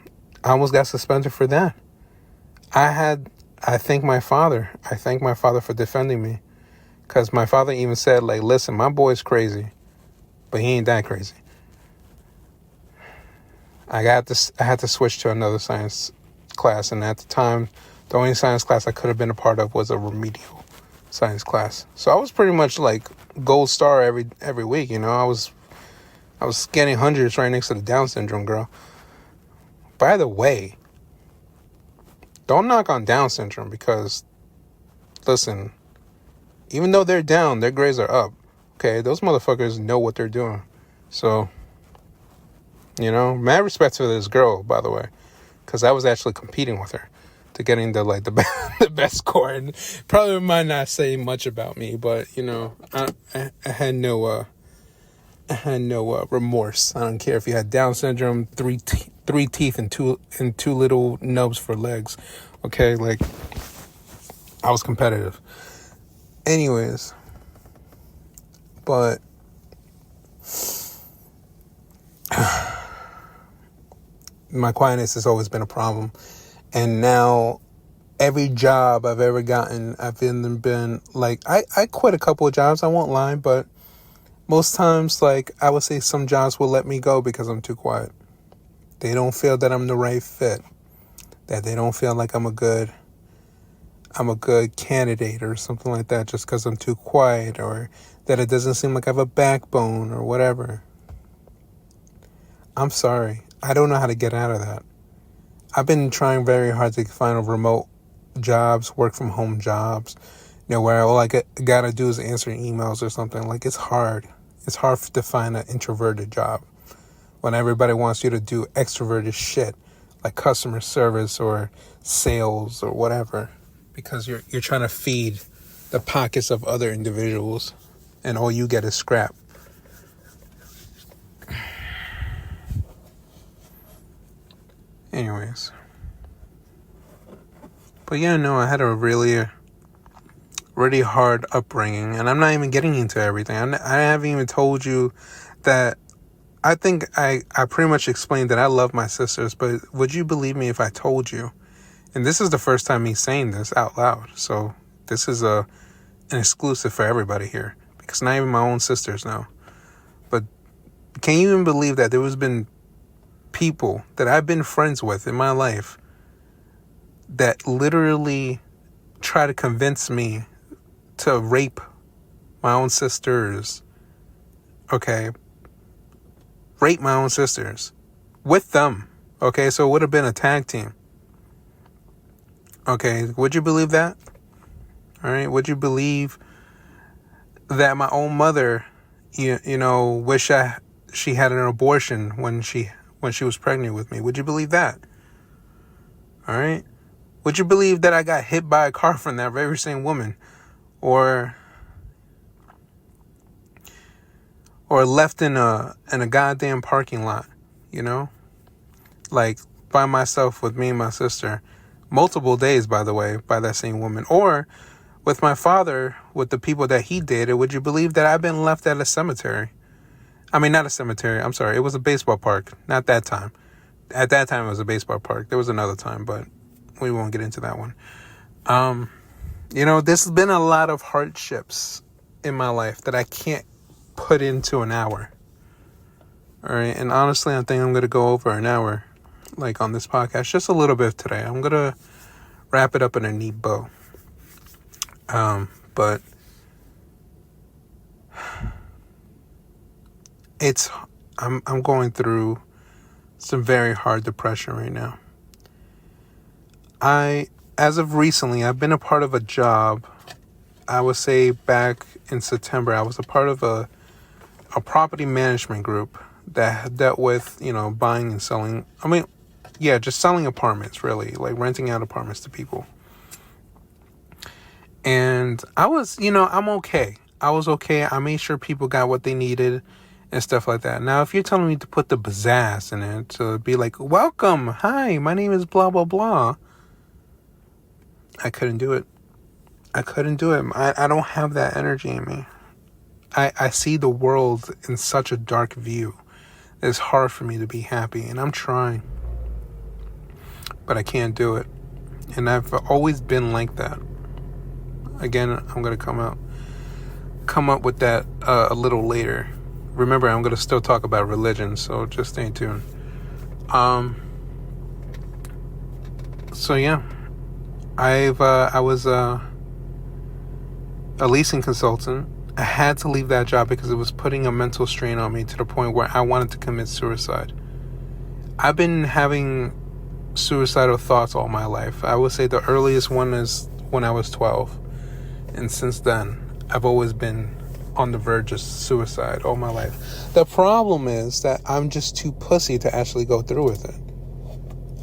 almost got suspended for that. I thank my father. I thank my father for defending me, because my father even said, like, listen, my boy's crazy, but he ain't that crazy. I had to switch to another science class, and at the time, the only science class I could have been a part of was a remedial science class. So I was pretty much like gold star every week. You know, I was getting hundreds right next to the Down syndrome girl. By the way, don't knock on Down syndrome, because, listen, even though they're down, their grades are up. Okay, those motherfuckers know what they're doing. So, you know, mad respect to this girl, by the way, because I was actually competing with her to getting the best score. And probably might not say much about me, but, you know, I had no remorse. I don't care if you had Down syndrome, three teeth and two little nubs for legs. Okay, like, I was competitive. Anyways, but my quietness has always been a problem. And now every job I've ever gotten, I've been like, I quit a couple of jobs, I won't lie, but most times, like, I would say some jobs will let me go because I'm too quiet. They don't feel that I'm the right fit, that they don't feel like I'm a good candidate or something like that, just because I'm too quiet, or that it doesn't seem like I have a backbone or whatever. I'm sorry. I don't know how to get out of that. I've been trying very hard to find remote jobs, work from home jobs, you know, where all I gotta do is answer emails or something. Like, it's hard. It's hard to find an introverted job when everybody wants you to do extroverted shit like customer service or sales or whatever, because you're trying to feed the pockets of other individuals, and all you get is scrap. Anyways. But yeah, no, I had a really hard upbringing, and I'm not even getting into everything. I haven't even told you that I think I pretty much explained that I love my sisters, but would you believe me if I told you? And this is the first time me saying this out loud, so this is an exclusive for everybody here, because not even my own sisters know. But can you even believe that there has been people that I've been friends with in my life that literally try to convince me to rape my own sisters? Okay, rape my own sisters with them. Okay, so it would have been a tag team. Okay, would you believe that? All right, would you believe that my own mother, you know, wish she had an abortion when she was pregnant with me? Would you believe that? All right, would you believe that I got hit by a car from that very same woman, or left in a goddamn parking lot, you know, like, by myself with me and my sister, multiple days, by the way, by that same woman, or with my father, with the people that he dated? Would you believe that I've been left at a cemetery? I mean, not a cemetery, I'm sorry, it was a baseball park. Not that time. At that time, it was a baseball park. There was another time, but we won't get into that one. You know, this has been a lot of hardships in my life that I can't put into an hour. All right, and honestly, I think I'm going to go over an hour, like, on this podcast, just a little bit today. I'm going to wrap it up in a neat bow. But I'm going through some very hard depression right now. I as of recently, I've been a part of a job. I would say back in September, I was a part of a property management group that dealt with, buying and selling. I mean, yeah, just selling apartments, really, like renting out apartments to people. And I was, I'm okay. I was okay. I made sure people got what they needed and stuff like that. Now, if you're telling me to put the pizzazz in it, to be like, welcome, hi, my name is blah, blah, blah, I couldn't do it. I don't have that energy in me. I see the world in such a dark view. It's hard for me to be happy, and I'm trying. But I can't do it. And I've always been like that. Again, I'm going to come up with that a little later. Remember, I'm going to still talk about religion, so just stay tuned. So yeah, I was a leasing consultant. I had to leave that job because it was putting a mental strain on me to the point where I wanted to commit suicide. I've been having suicidal thoughts all my life. I would say the earliest one is when I was 12. And since then, I've always been on the verge of suicide all my life. The problem is that I'm just too pussy to actually go through with it.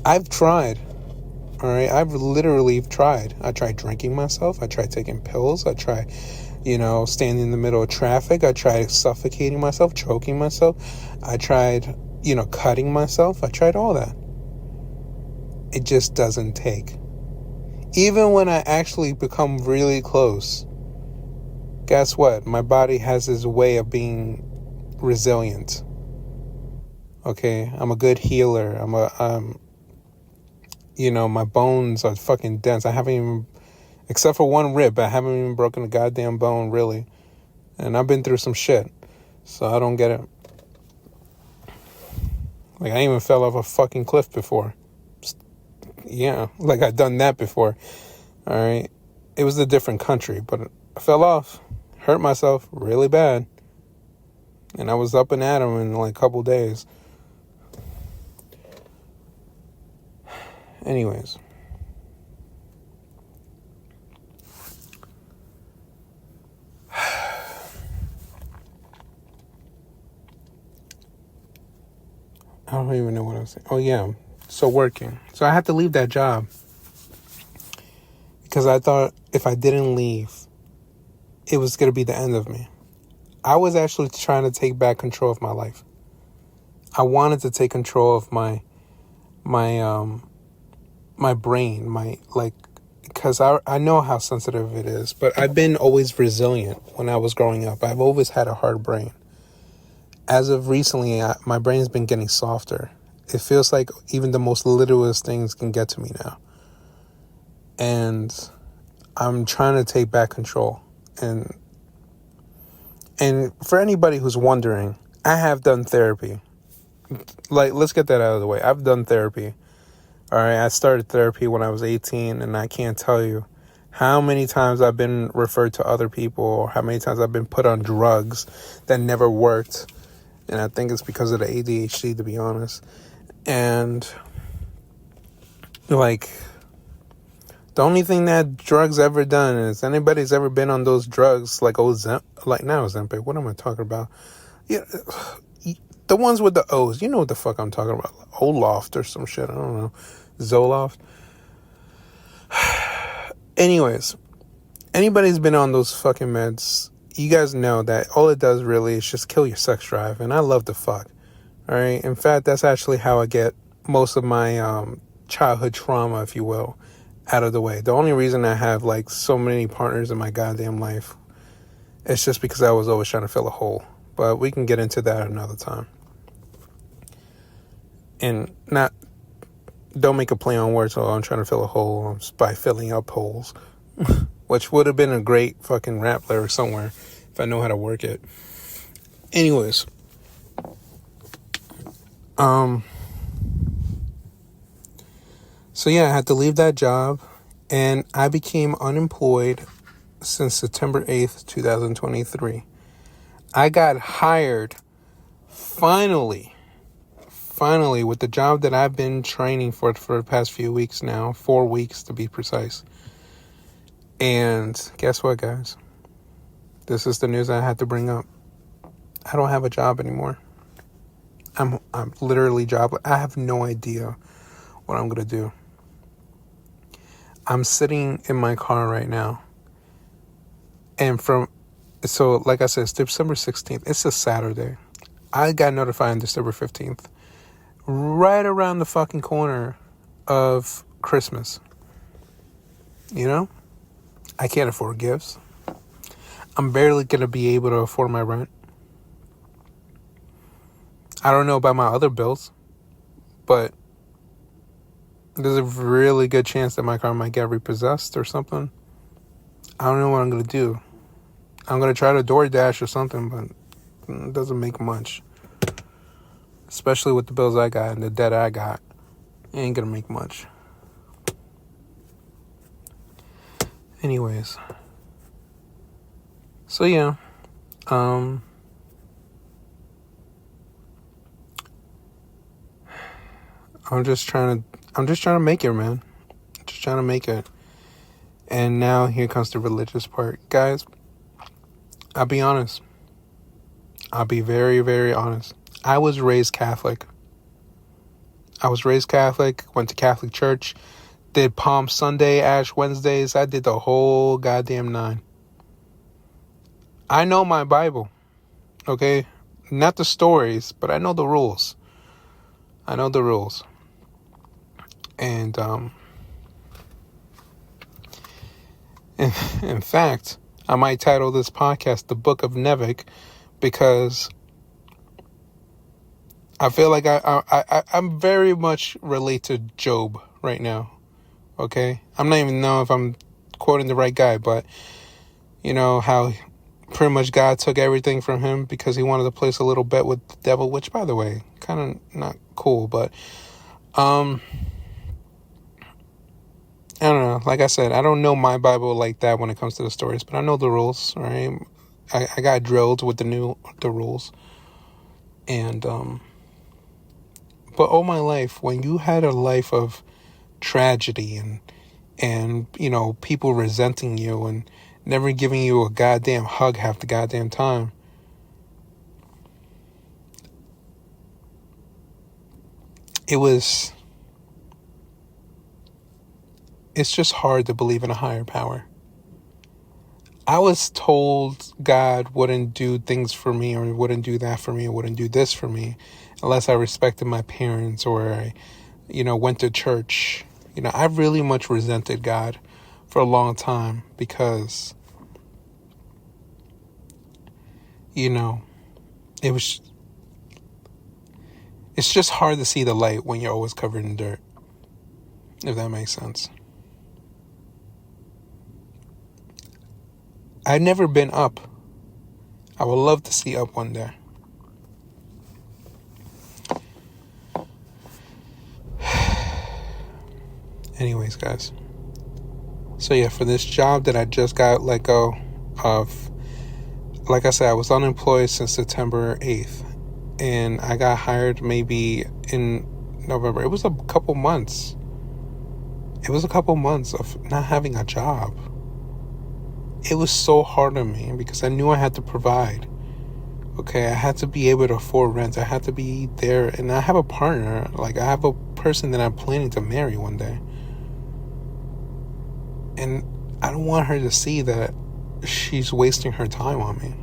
I've tried. All right? I've literally tried. I tried drinking myself. I tried taking pills. I tried, standing in the middle of traffic. I tried suffocating myself, choking myself. I tried, cutting myself. I tried all that. It just doesn't take. Even when I actually become really close, guess what? My body has this way of being resilient. Okay? I'm a good healer. My bones are fucking dense. I haven't even, except for one rib, I haven't even broken a goddamn bone, really. And I've been through some shit, so I don't get it. Like, I even fell off a fucking cliff before. Yeah, like I've done that before. All right. It was a different country, but I fell off, hurt myself really bad. And I was up and at 'em in like a couple days. Anyways. I don't even know what I was saying. Oh, yeah. So working. So I had to leave that job because I thought if I didn't leave, it was going to be the end of me. I was actually trying to take back control of my life. I wanted to take control of my brain, because I know how sensitive it is, but I've been always resilient when I was growing up. I've always had a hard brain. As of recently, my brain's been getting softer. It feels like even the most littlest things can get to me now. And I'm trying to take back control. And for anybody who's wondering, I have done therapy. Like, let's get that out of the way. I've done therapy. All right, I started therapy when I was 18, and I can't tell you how many times I've been referred to other people, or how many times I've been put on drugs that never worked. And I think it's because of the ADHD, to be honest. And, like, the only thing that drugs ever done is anybody's ever been on those drugs, like not Ozempic, what am I talking about? Yeah, the ones with the O's, you know what the fuck I'm talking about. Oloft or some shit, I don't know. Zoloft. Anyways, anybody's been on those fucking meds, you guys know that all it does really is just kill your sex drive, and I love to fuck. All right. In fact, that's actually how I get most of my childhood trauma, if you will, out of the way. The only reason I have like so many partners in my goddamn life is just because I was always trying to fill a hole. But we can get into that another time. And don't make a play on words. I'm trying to fill a hole by filling up holes, which would have been a great fucking rap lyric somewhere if I know how to work it. Anyways. So yeah, I had to leave that job, and I became unemployed since September 8th, 2023. I got hired, finally, finally, with the job that I've been training for the past few weeks now, 4 weeks to be precise. And guess what, guys? This is the news I had to bring up. I don't have a job anymore. I'm literally jobless. I have no idea what I'm going to do. I'm sitting in my car right now. And like I said, it's December 16th. It's a Saturday. I got notified on December 15th. Right around the fucking corner of Christmas. You know? I can't afford gifts. I'm barely going to be able to afford my rent. I don't know about my other bills, but there's a really good chance that my car might get repossessed or something. I don't know what I'm going to do. I'm going to try to DoorDash or something, but it doesn't make much. Especially with the bills I got and the debt I got. It ain't going to make much. Anyways. So, yeah. I'm just trying to make it, man. Just trying to make it. And now here comes the religious part. Guys, I'll be honest. I'll be very, very honest. I was raised Catholic. Went to Catholic church, did Palm Sunday, Ash Wednesdays. I did the whole goddamn 9. I know my Bible, okay? Not the stories, but I know the rules. And, in fact, I might title this podcast The Book of Nivek, because I feel like I'm very much relate to Job right now, okay? I'm not even know if I'm quoting the right guy, but you know how pretty much God took everything from him because he wanted to place a little bet with the devil, which, by the way, kind of not cool, but I don't know. Like I said, I don't know my Bible like that when it comes to the stories, but I know the rules, right? I got drilled with the rules. And, but all my life, when you had a life of tragedy and, you know, people resenting you and never giving you a goddamn hug half the goddamn time, it's just hard to believe in a higher power. I was told God wouldn't do things for me, or wouldn't do that for me, or wouldn't do this for me unless I respected my parents, or I, you know, went to church. You know, I really much resented God for a long time because, you know, it's just hard to see the light when you're always covered in dirt, if that makes sense. I've never been up. I would love to see up one day. Anyways, guys. So yeah, for this job that I just got let go of, like I said, I was unemployed since September 8th. And I got hired maybe in November. It was a couple months. Of not having a job. It was so hard on me because I knew I had to provide. Okay, I had to be able to afford rent. I had to be there. And I have a partner. Like, I have a person that I'm planning to marry one day. And I don't want her to see that she's wasting her time on me.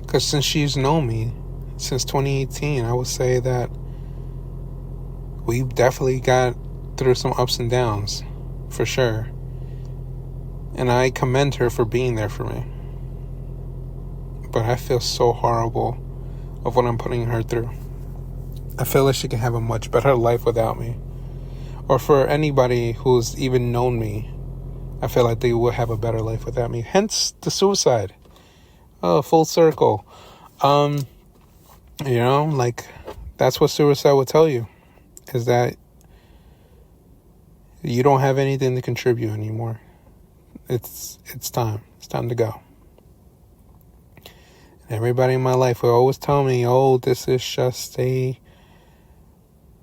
Because since she's known me since 2018, I would say that we've definitely got through some ups and downs, for sure. And I commend her for being there for me. But I feel so horrible of what I'm putting her through. I feel like she can have a much better life without me. Or for anybody who's even known me, I feel like they will have a better life without me. Hence the suicide. Oh, full circle. You know, like, that's what suicide will tell you, is that you don't have anything to contribute anymore. It's time. It's time to go. Everybody in my life will always tell me, oh, this is just a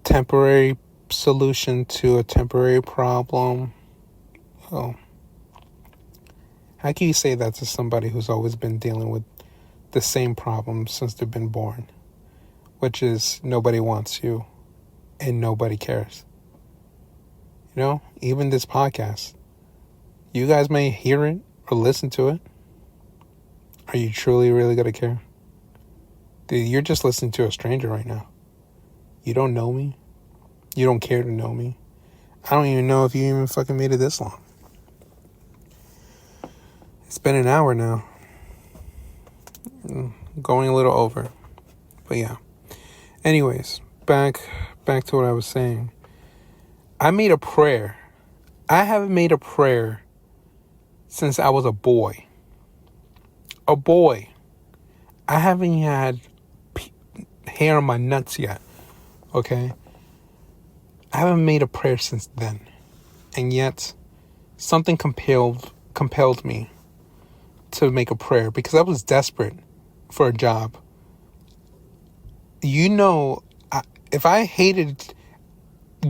temporary solution to a temporary problem. Oh, how can you say that to somebody who's always been dealing with the same problem since they've been born? Which is nobody wants you and nobody cares. You know, even this podcast. You guys may hear it or listen to it. Are you truly, really going to care? Dude, you're just listening to a stranger right now. You don't know me. You don't care to know me. I don't even know if you even fucking made it this long. It's been an hour now. Going a little over. But yeah. Anyways, back to what I was saying. I made a prayer. I haven't made a prayer since I was a boy. A boy. I haven't had hair on my nuts yet. Okay? I haven't made a prayer since then. And yet, something compelled me to make a prayer because I was desperate for a job. You know, if I hated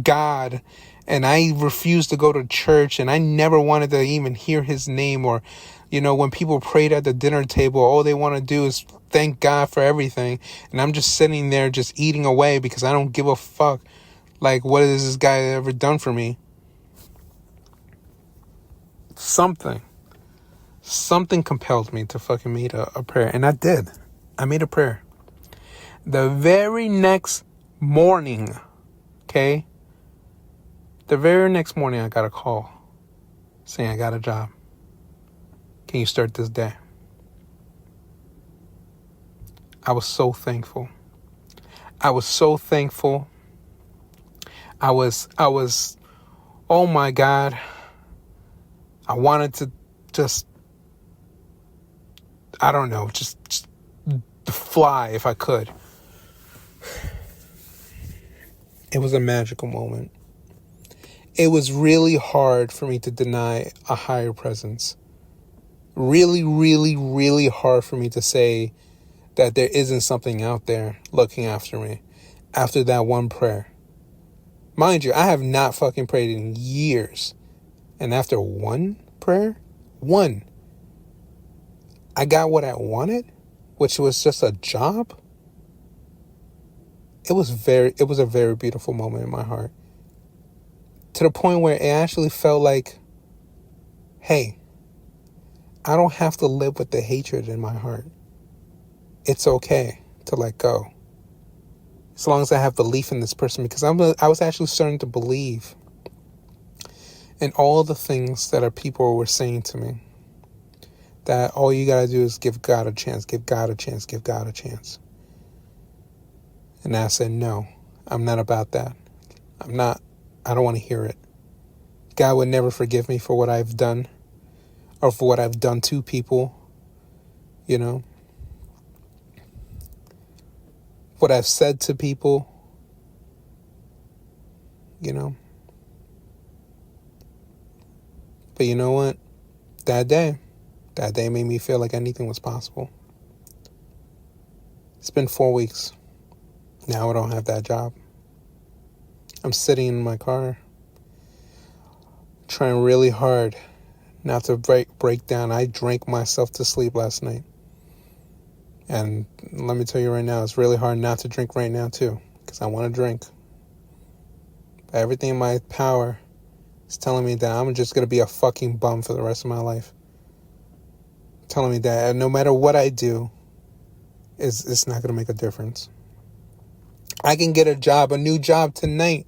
God and I refused to go to church and I never wanted to even hear his name, or, you know, when people prayed at the dinner table, all they want to do is thank God for everything. And I'm just sitting there just eating away because I don't give a fuck. Like, what has this guy ever done for me? Something compelled me to fucking make a prayer. And I did. I made a prayer. The very next morning, okay? The very next morning, I got a call saying I got a job. Can you start this day? I was so thankful. I was, oh my God. I wanted to just, I don't know, just fly if I could. It was a magical moment. It was really hard for me to deny a higher presence. Really, really, really hard for me to say that there isn't something out there looking after me after that one prayer. Mind you, I have not fucking prayed in years. And after one prayer, I got what I wanted, which was just a job. It was a very beautiful moment in my heart. To the point where it actually felt like, hey, I don't have to live with the hatred in my heart. It's okay to let go. As long as I have belief in this person, because I was actually starting to believe in all the things that people were saying to me. That all you gotta do is give God a chance, give God a chance, give God a chance. And I said, no, I'm not about that. I don't want to hear it. God would never forgive me for what I've done or for what I've done to people, you know. What I've said to people, you know. But you know what? That day made me feel like anything was possible. It's been 4 weeks. Now I don't have that job. I'm sitting in my car, trying really hard not to break down. I drank myself to sleep last night. And let me tell you right now, it's really hard not to drink right now too, because I want to drink. But everything in my power is telling me that I'm just going to be a fucking bum for the rest of my life. Telling me that no matter what I do, it's not going to make a difference. I can get a new job tonight.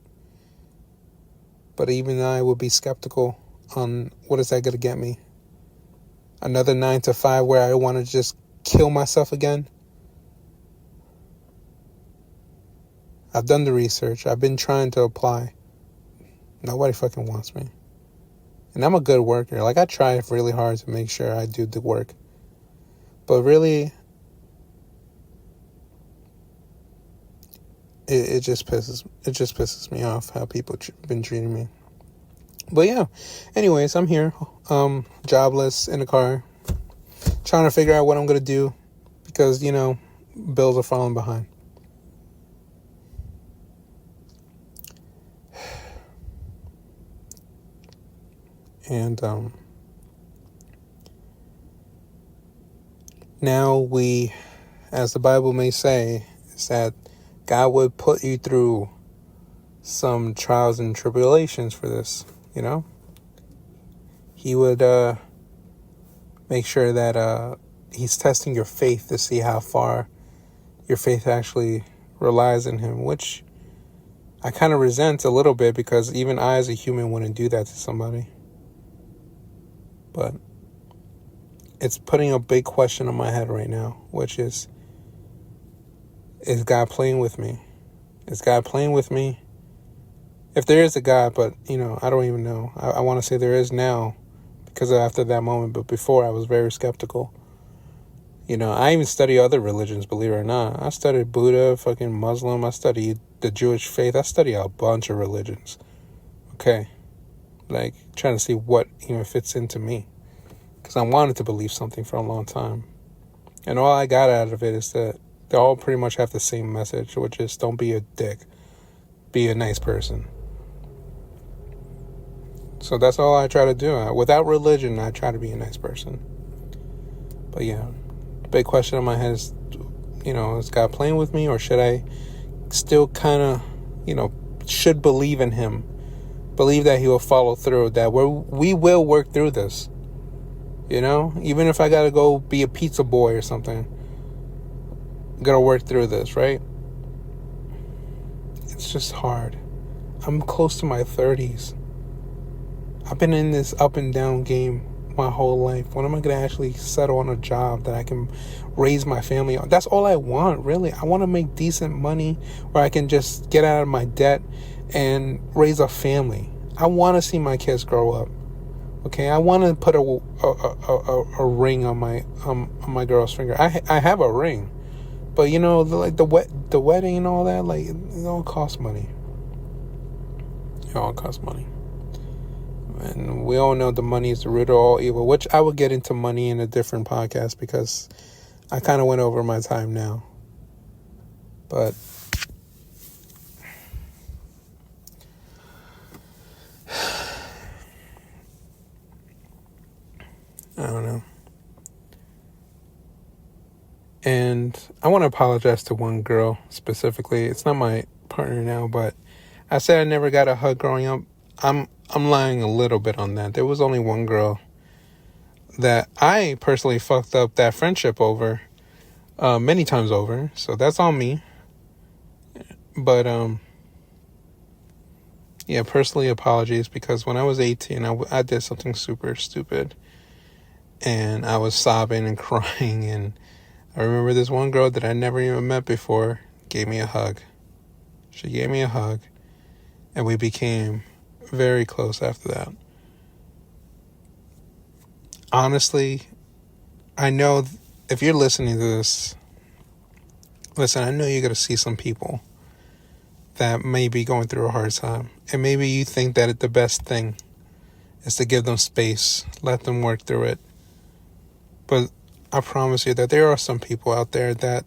But even I would be skeptical on what is that going to get me. Another 9 to 5 where I want to just kill myself again. I've done the research. I've been trying to apply. Nobody fucking wants me. And I'm a good worker. Like, I try really hard to make sure I do the work. But really, it just pisses me off how people been treating me. But yeah, anyways, I'm here, jobless in the car, trying to figure out what I'm gonna do, because, bills are falling behind. And now we, as the Bible may say, is that God would put you through some trials and tribulations for this, He would make sure that He's testing your faith to see how far your faith actually relies in Him, which I kind of resent a little bit, because even I as a human wouldn't do that to somebody. But it's putting a big question on my head right now, which is God playing with me? Is God playing with me? If there is a God, but, I don't even know. I want to say there is now because after that moment, but before I was very skeptical. I even study other religions, believe it or not. I studied Buddha, fucking Muslim. I studied the Jewish faith. I study a bunch of religions. Okay. Like, trying to see what even fits into me. Because I wanted to believe something for a long time. And all I got out of it is that they all pretty much have the same message, which is don't be a dick. Be a nice person. So that's all I try to do. Without religion, I try to be a nice person. But yeah, the big question in my head is, is God playing with me, or should I still kind of, should believe in Him? Believe that He will follow through, that we will work through this. Even if I got to go be a pizza boy or something, I'm going to work through this, right? It's just hard. I'm close to my 30s. I've been in this up and down game my whole life. When am I going to actually settle on a job that I can raise my family on? That's all I want, really. I want to make decent money where I can just get out of my debt and raise a family. I want to see my kids grow up. Okay, I want to put a ring on my girl's finger. I have a ring, but like the wedding and all that, like, it all costs money. It all costs money. And we all know the money is the root of all evil, which I will get into money in a different podcast because I kind of went over my time now. But I don't know. And I want to apologize to one girl specifically. It's not my partner now, but I said I never got a hug growing up. I'm lying a little bit on that. There was only one girl that I personally fucked up that friendship over, many times over. So that's on me. But yeah, personally apologies, because when I was 18, I did something super stupid, and I was sobbing and crying, and I remember this one girl that I never even met before gave me a hug. She gave me a hug, and we became very close after that. Honestly, I know if you're listening to this, listen, I know you're going to see some people that may be going through a hard time. And maybe you think that the best thing is to give them space, let them work through it. But I promise you that there are some people out there that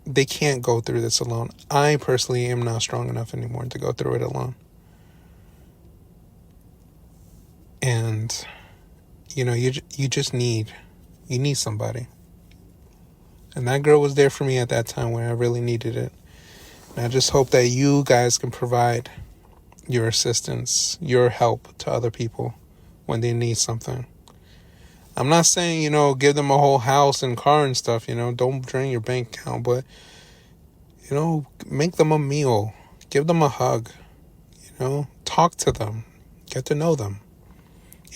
they can't go through this alone. I personally am not strong enough anymore to go through it alone. And, you just need somebody. And that girl was there for me at that time when I really needed it. And I just hope that you guys can provide your assistance, your help to other people when they need something. I'm not saying, give them a whole house and car and stuff, don't drain your bank account, but, make them a meal, give them a hug, talk to them, get to know them.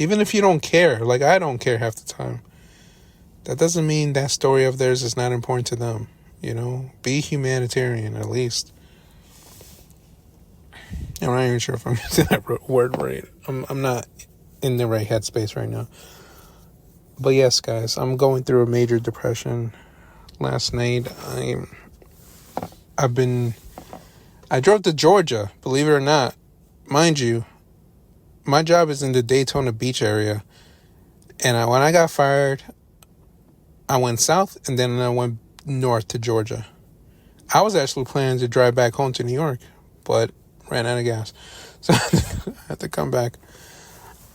Even if you don't care, like I don't care half the time, that doesn't mean that story of theirs is not important to them. Be humanitarian at least. I'm not even sure if I'm using that word right. I'm not in the right headspace right now. But yes, guys, I'm going through a major depression. Last night, I drove to Georgia, believe it or not. Mind you, my job is in the Daytona Beach area. And when I got fired, I went south, and then I went north to Georgia. I was actually planning to drive back home to New York, but ran out of gas. So I had to come back.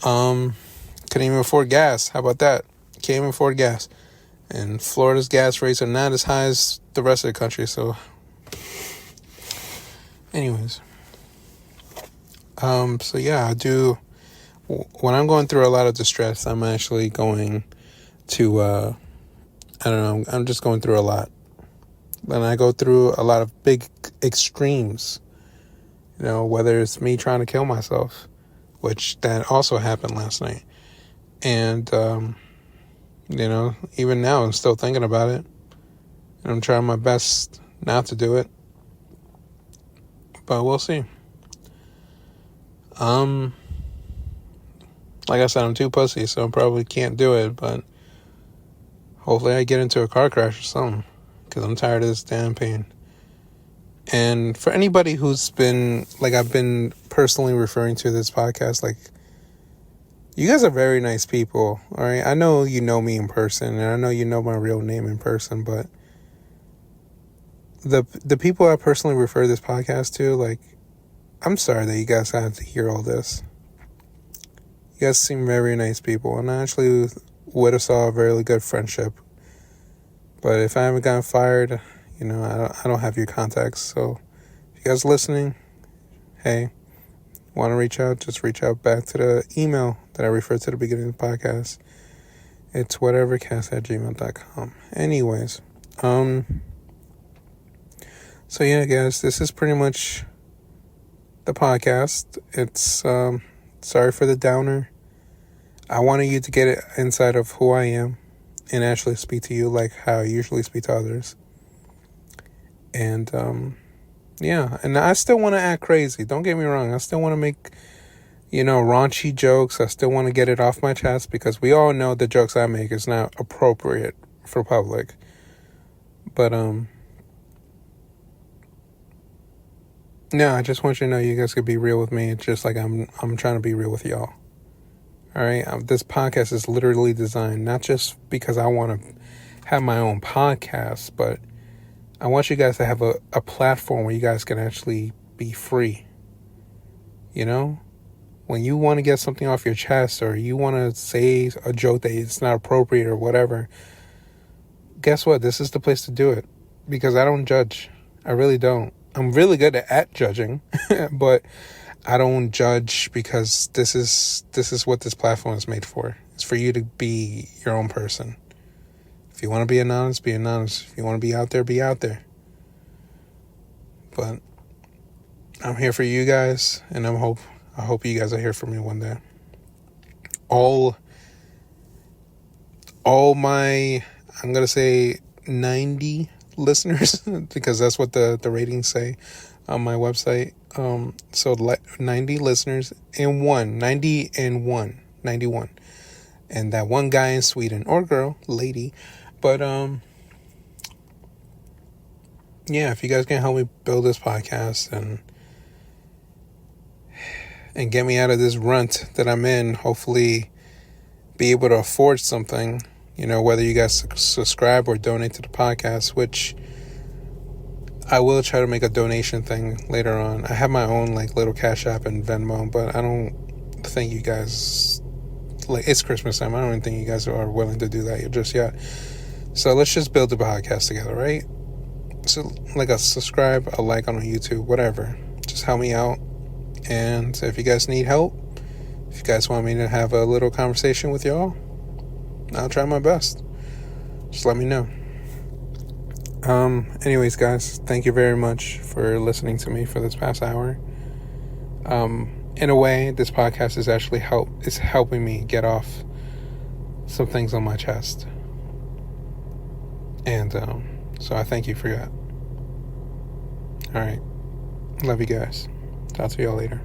Couldn't even afford gas. How about that? Can't even afford gas. And Florida's gas rates are not as high as the rest of the country. So anyways. So yeah, I do. When I'm going through a lot of distress, I'm actually going to, I don't know, I'm just going through a lot. And I go through a lot of big extremes, you know, whether it's me trying to kill myself, which that also happened last night. And, you know, even now I'm still thinking about it. And I'm trying my best not to do it. But we'll see. Like I said, I'm too pussy, so I probably can't do it, but hopefully I get into a car crash or something, because I'm tired of this damn pain. And for anybody who's been, like, I've been personally referring to this podcast, like, you guys are very nice people, all right? I know you know me in person, and I know you know my real name in person, but the people I personally refer this podcast to, like, I'm sorry that you guys had to hear all this. You guys seem very nice people, and I actually would have saw a very good friendship. But if I haven't gotten fired, you know, I don't have your contacts. So if you guys listening, hey, want to reach out, just reach out back to the email that I referred to at the beginning of the podcast. It's whatevercast@gmail.com. Anyways, so yeah, guys, this is pretty much the podcast. It's sorry for the downer. I wanted you to get it inside of who I am and actually speak to you like how I usually speak to others. And yeah, and I still want to act crazy. Don't get me wrong. I still want to make, you know, raunchy jokes. I still want to get it off my chest, because we all know the jokes I make is not appropriate for public. But no, I just want you to know you guys could be real with me. It's just like I'm trying to be real with y'all. All right, this podcast is literally designed not just because I want to have my own podcast, but I want you guys to have a platform where you guys can actually be free. You know, when you want to get something off your chest, or you want to say a joke that it's not appropriate or whatever, guess what? This is the place to do it, because I don't judge. I really don't. I'm really good at judging, but I don't judge, because this is what this platform is made for. It's for you to be your own person. If you want to be anonymous, be anonymous. If you want to be out there, be out there. But I'm here for you guys, and I hope you guys are here for me one day. All my, I'm gonna say 90 listeners, because that's what the ratings say on my website. So 90 listeners and 91, and that one guy in Sweden, or girl, lady. But yeah, if you guys can help me build this podcast and get me out of this runt that I'm in, hopefully be able to afford something, you know, whether you guys subscribe or donate to the podcast, which I will try to make a donation thing later on. I have my own, like, little Cash App and Venmo, but I don't think you guys, like, it's Christmas time. I don't even think you guys are willing to do that just yet. So let's just build the podcast together, right? So, like, a subscribe, a like on YouTube, whatever. Just help me out. And if you guys need help, if you guys want me to have a little conversation with y'all, I'll try my best. Just let me know. Anyways, guys, thank you very much for listening to me for this past hour. In a way, this podcast is actually helping me get off some things on my chest. And, so I thank you for that. All right. Love you guys. Talk to y'all later.